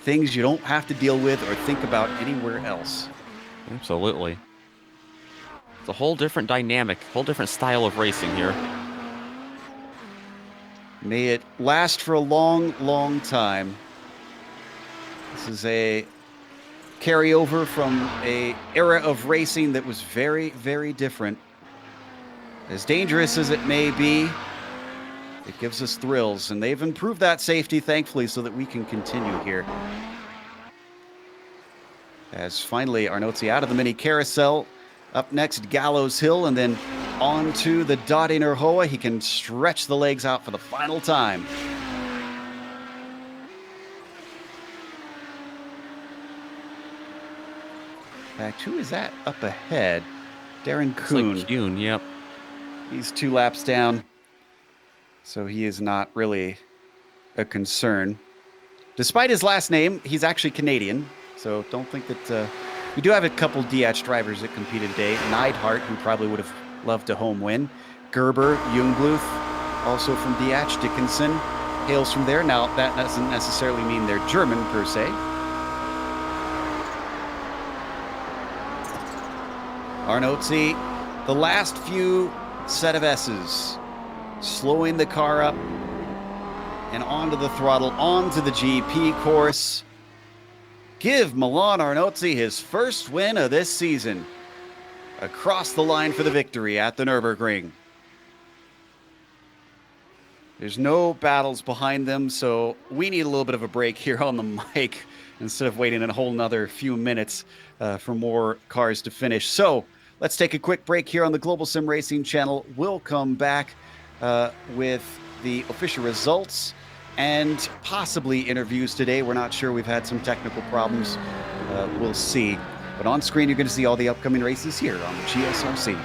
Things you don't have to deal with or think about anywhere else. Absolutely. It's a whole different dynamic, whole different style of racing here. May it last for a long, long time. This is a carryover from a era of racing that was very, very different. As dangerous as it may be, it gives us thrills, and they've improved that safety, thankfully, so that we can continue here. As finally, Arnotzi out of the mini carousel. Up next, Gallows Hill, and then on to the Dottinger Hoa. He can stretch the legs out for the final time. In fact, who is that up ahead? Darren Kuhn. It's like Kuhn, yep. He's 2 laps down, so he is not really a concern. Despite his last name, he's actually Canadian, so don't think that... we do have a couple DH drivers that competed today. Neidhart, who probably would have loved a home win. Gerber, Jungbluth, also from DH. Dickinson hails from there. Now, that doesn't necessarily mean they're German, per se. Arnotzi, the last few set of S's, slowing the car up and onto the throttle, onto the GP course. Give Milan Arnotzi his first win of this season. Across the line for the victory at the Nurburgring. There's no battles behind them, so we need a little bit of a break here on the mic instead of waiting a whole nother few minutes for more cars to finish. So let's take a quick break here on the Global Sim Racing channel. We'll come back with the official results and possibly interviews today. We're not sure. We've had some technical problems. We'll see. But on screen, you're going to see all the upcoming races here on the GSRC.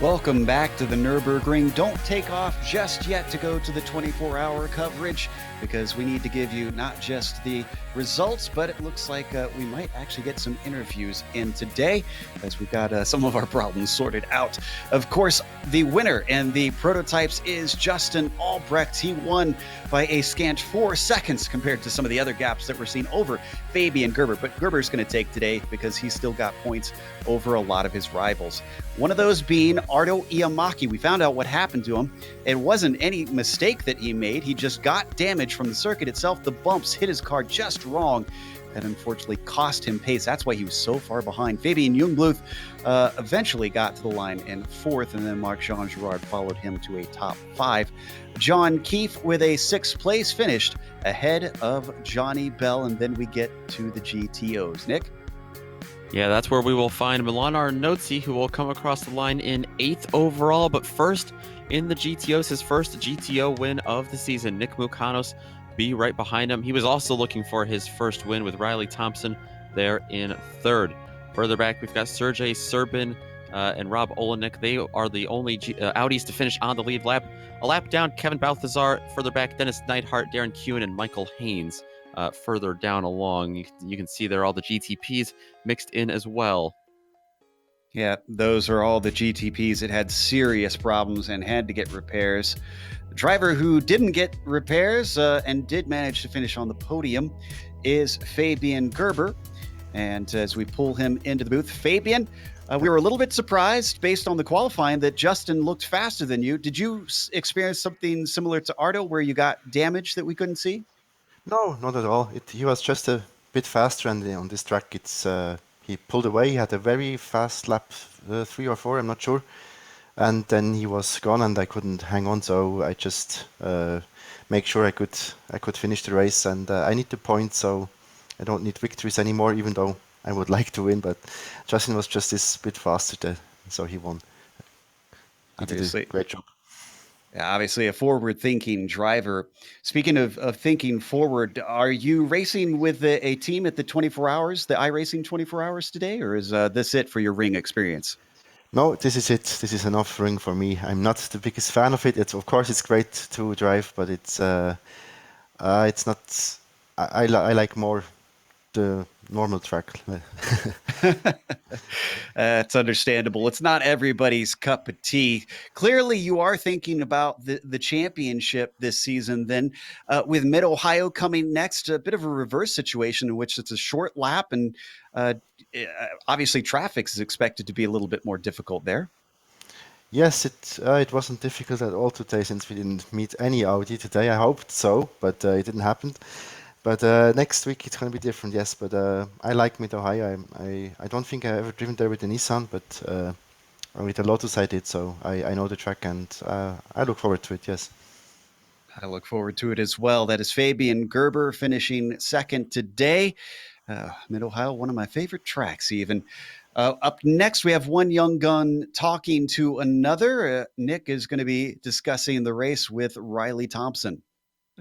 Welcome back to the Nurburgring. Don't take off just yet to go to the 24-hour coverage. because we need to give you not just the results, but it looks like we might actually get some interviews in today as we've got some of our problems sorted out. Of course, the winner in the prototypes is Justin Albrecht. He won by a scant 4 seconds compared to some of the other gaps that we're seeing over Fabian Gerber. But Gerber's going to take today because he's still got points over a lot of his rivals. One of those being Ardo Iamaki. We found out what happened to him. It wasn't any mistake that he made. He just got damage from the circuit itself. The bumps hit his car just wrong. That unfortunately cost him pace. That's why he was so far behind. Fabian Jungbluth eventually got to the line in 4th, and then Marc-Jean Girard followed him to a top 5. John Keefe with a 6th place finished ahead of Johnny Bell, and then we get to the GTOs. Nick? Yeah, that's where we will find Milan Arnozzi, who will come across the line in 8th overall. But first, in the GTOs, his first GTO win of the season. Nick Mukanos be right behind him. He was also looking for his first win with Riley Thompson there in 3rd. Further back, we've got Sergey Serbin and Rob Olenek. They are the only Audis to finish on the lead lap. A lap down, Kevin Balthazar. Further back, Dennis Neidhart, Darren Kuhn, and Michael Haynes. Further down along, you can see there all the GTPs mixed in as well. Yeah, those are all the GTPs that had serious problems and had to get repairs. The driver who didn't get repairs and did manage to finish on the podium is Fabian Gerber. And as we pull him into the booth, Fabian, we were a little bit surprised based on the qualifying that Justin looked faster than you. Did you experience something similar to Ardo where you got damage that we couldn't see? No, not at all. He was just a bit faster, and on this track, he pulled away. He had a very fast lap, 3 or 4, I'm not sure, and then he was gone, and I couldn't hang on. So I just make sure I could finish the race, and I need the points, so I don't need victories anymore. Even though I would like to win, but Justin was just this bit faster, so he won. He did a great job. Obviously, a forward-thinking driver. Speaking of thinking forward, are you racing with a team at the 24 Hours, the iRacing 24 Hours today, or is this it for your ring experience? No, this is it. This is enough ring for me. I'm not the biggest fan of it. Of course, it's great to drive, but it's not. I like more the normal track. It's understandable. It's not everybody's cup of tea. Clearly, you are thinking about the championship this season. Then, with Mid-Ohio coming next, a bit of a reverse situation in which it's a short lap, and obviously traffic is expected to be a little bit more difficult there. Yes, it wasn't difficult at all today since we didn't meet any Audi today. I hoped so, but it didn't happen. But next week it's going to be different, yes. But I like Mid-Ohio. I don't think I've ever driven there with a Nissan, but with a Lotus I did, so I know the track, and I look forward to it, yes. I look forward to it as well. That is Fabian Gerber finishing 2nd today. Mid-Ohio, one of my favorite tracks even. Up next, we have one young gun talking to another. Nick is going to be discussing the race with Riley Thompson.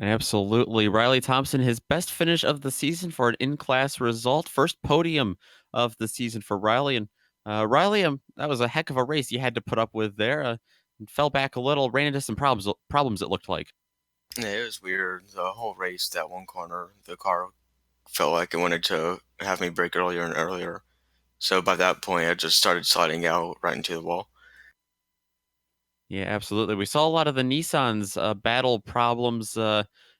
Absolutely. Riley Thompson, his best finish of the season for an in-class result. First podium of the season for Riley. And Riley, that was a heck of a race you had to put up with there. Fell back a little, ran into some problems it looked like. Yeah, it was weird. The whole race, that one corner, the car felt like it wanted to have me brake earlier and earlier. So by that point, I just started sliding out right into the wall. Yeah, absolutely. We saw a lot of the Nissans battle problems,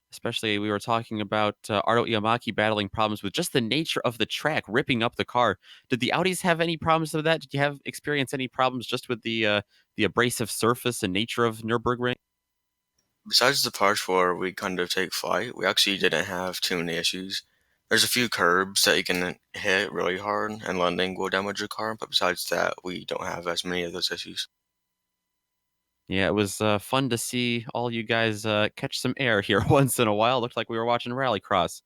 especially we were talking about Ardo Iamaki battling problems with just the nature of the track, ripping up the car. Did the Audis have any problems with that? Did you have experience any problems just with the abrasive surface and nature of Nurburgring? Besides the parts where we kind of take flight, we actually didn't have too many issues. There's a few curbs that you can hit really hard and landing will damage your car, but besides that, we don't have as many of those issues. Yeah, it was fun to see all you guys catch some air here once in a while. Looked like we were watching Rallycross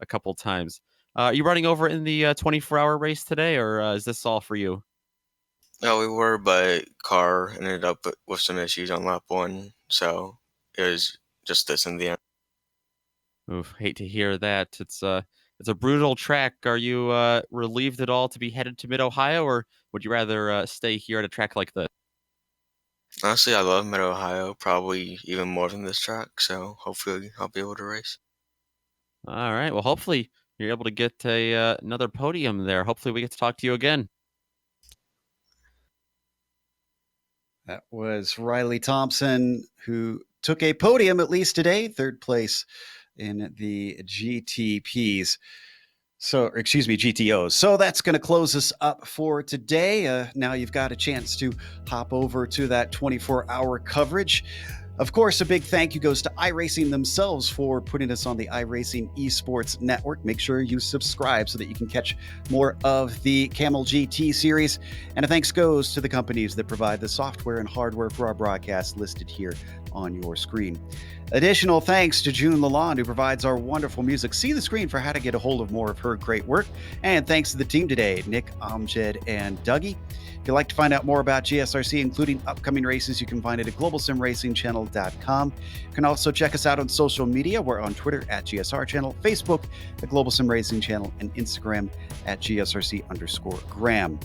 a couple times. Are you running over in the 24-hour race today, or is this all for you? No, we were, but car ended up with some issues on lap 1, so it was just this in the end. Oof, hate to hear that. It's a brutal track. Are you relieved at all to be headed to Mid-Ohio, or would you rather stay here at a track like this? Honestly, I love Mid Ohio, probably even more than this track. So hopefully, I'll be able to race. All right. Well, hopefully you're able to get another podium there. Hopefully we get to talk to you again. That was Riley Thompson, who took a podium at least today, third place in the GTPs. GTOs. So that's going to close us up for today. Now you've got a chance to hop over to that 24-hour coverage. Of course, a big thank you goes to iRacing themselves for putting us on the iRacing Esports Network. Make sure you subscribe so that you can catch more of the Kamel GT series. And a thanks goes to the companies that provide the software and hardware for our broadcast listed here on your screen. Additional thanks to June Lalonde, who provides our wonderful music. See the screen for how to get a hold of more of her great work. And thanks to the team today, Nick, Amjed, and Dougie. If you'd like to find out more about GSRC, including upcoming races, you can find it at globalsimracingchannel.com. You can also check us out on social media. We're on Twitter at GSR Channel, Facebook at Global Sim Racing Channel, and Instagram at GSRC_Graham.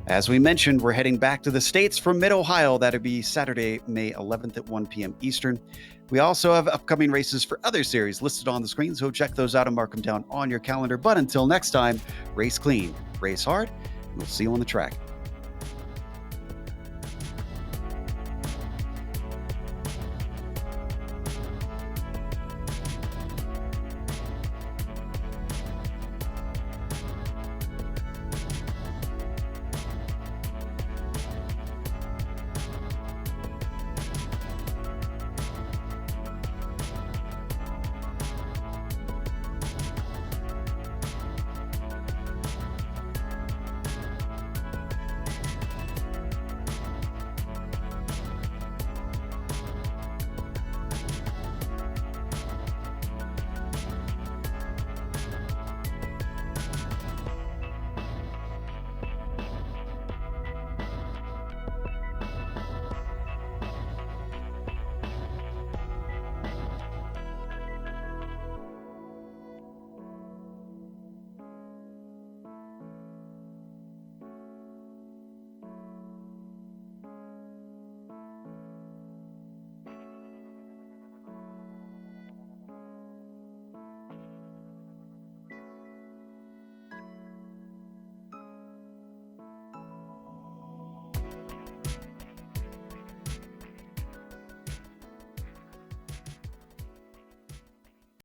As we mentioned, we're heading back to the States from Mid-Ohio. That'll be Saturday, May 11th at 1 p.m. Eastern. We also have upcoming races for other series listed on the screen, so check those out and mark them down on your calendar. But until next time, race clean, race hard, and we'll see you on the track.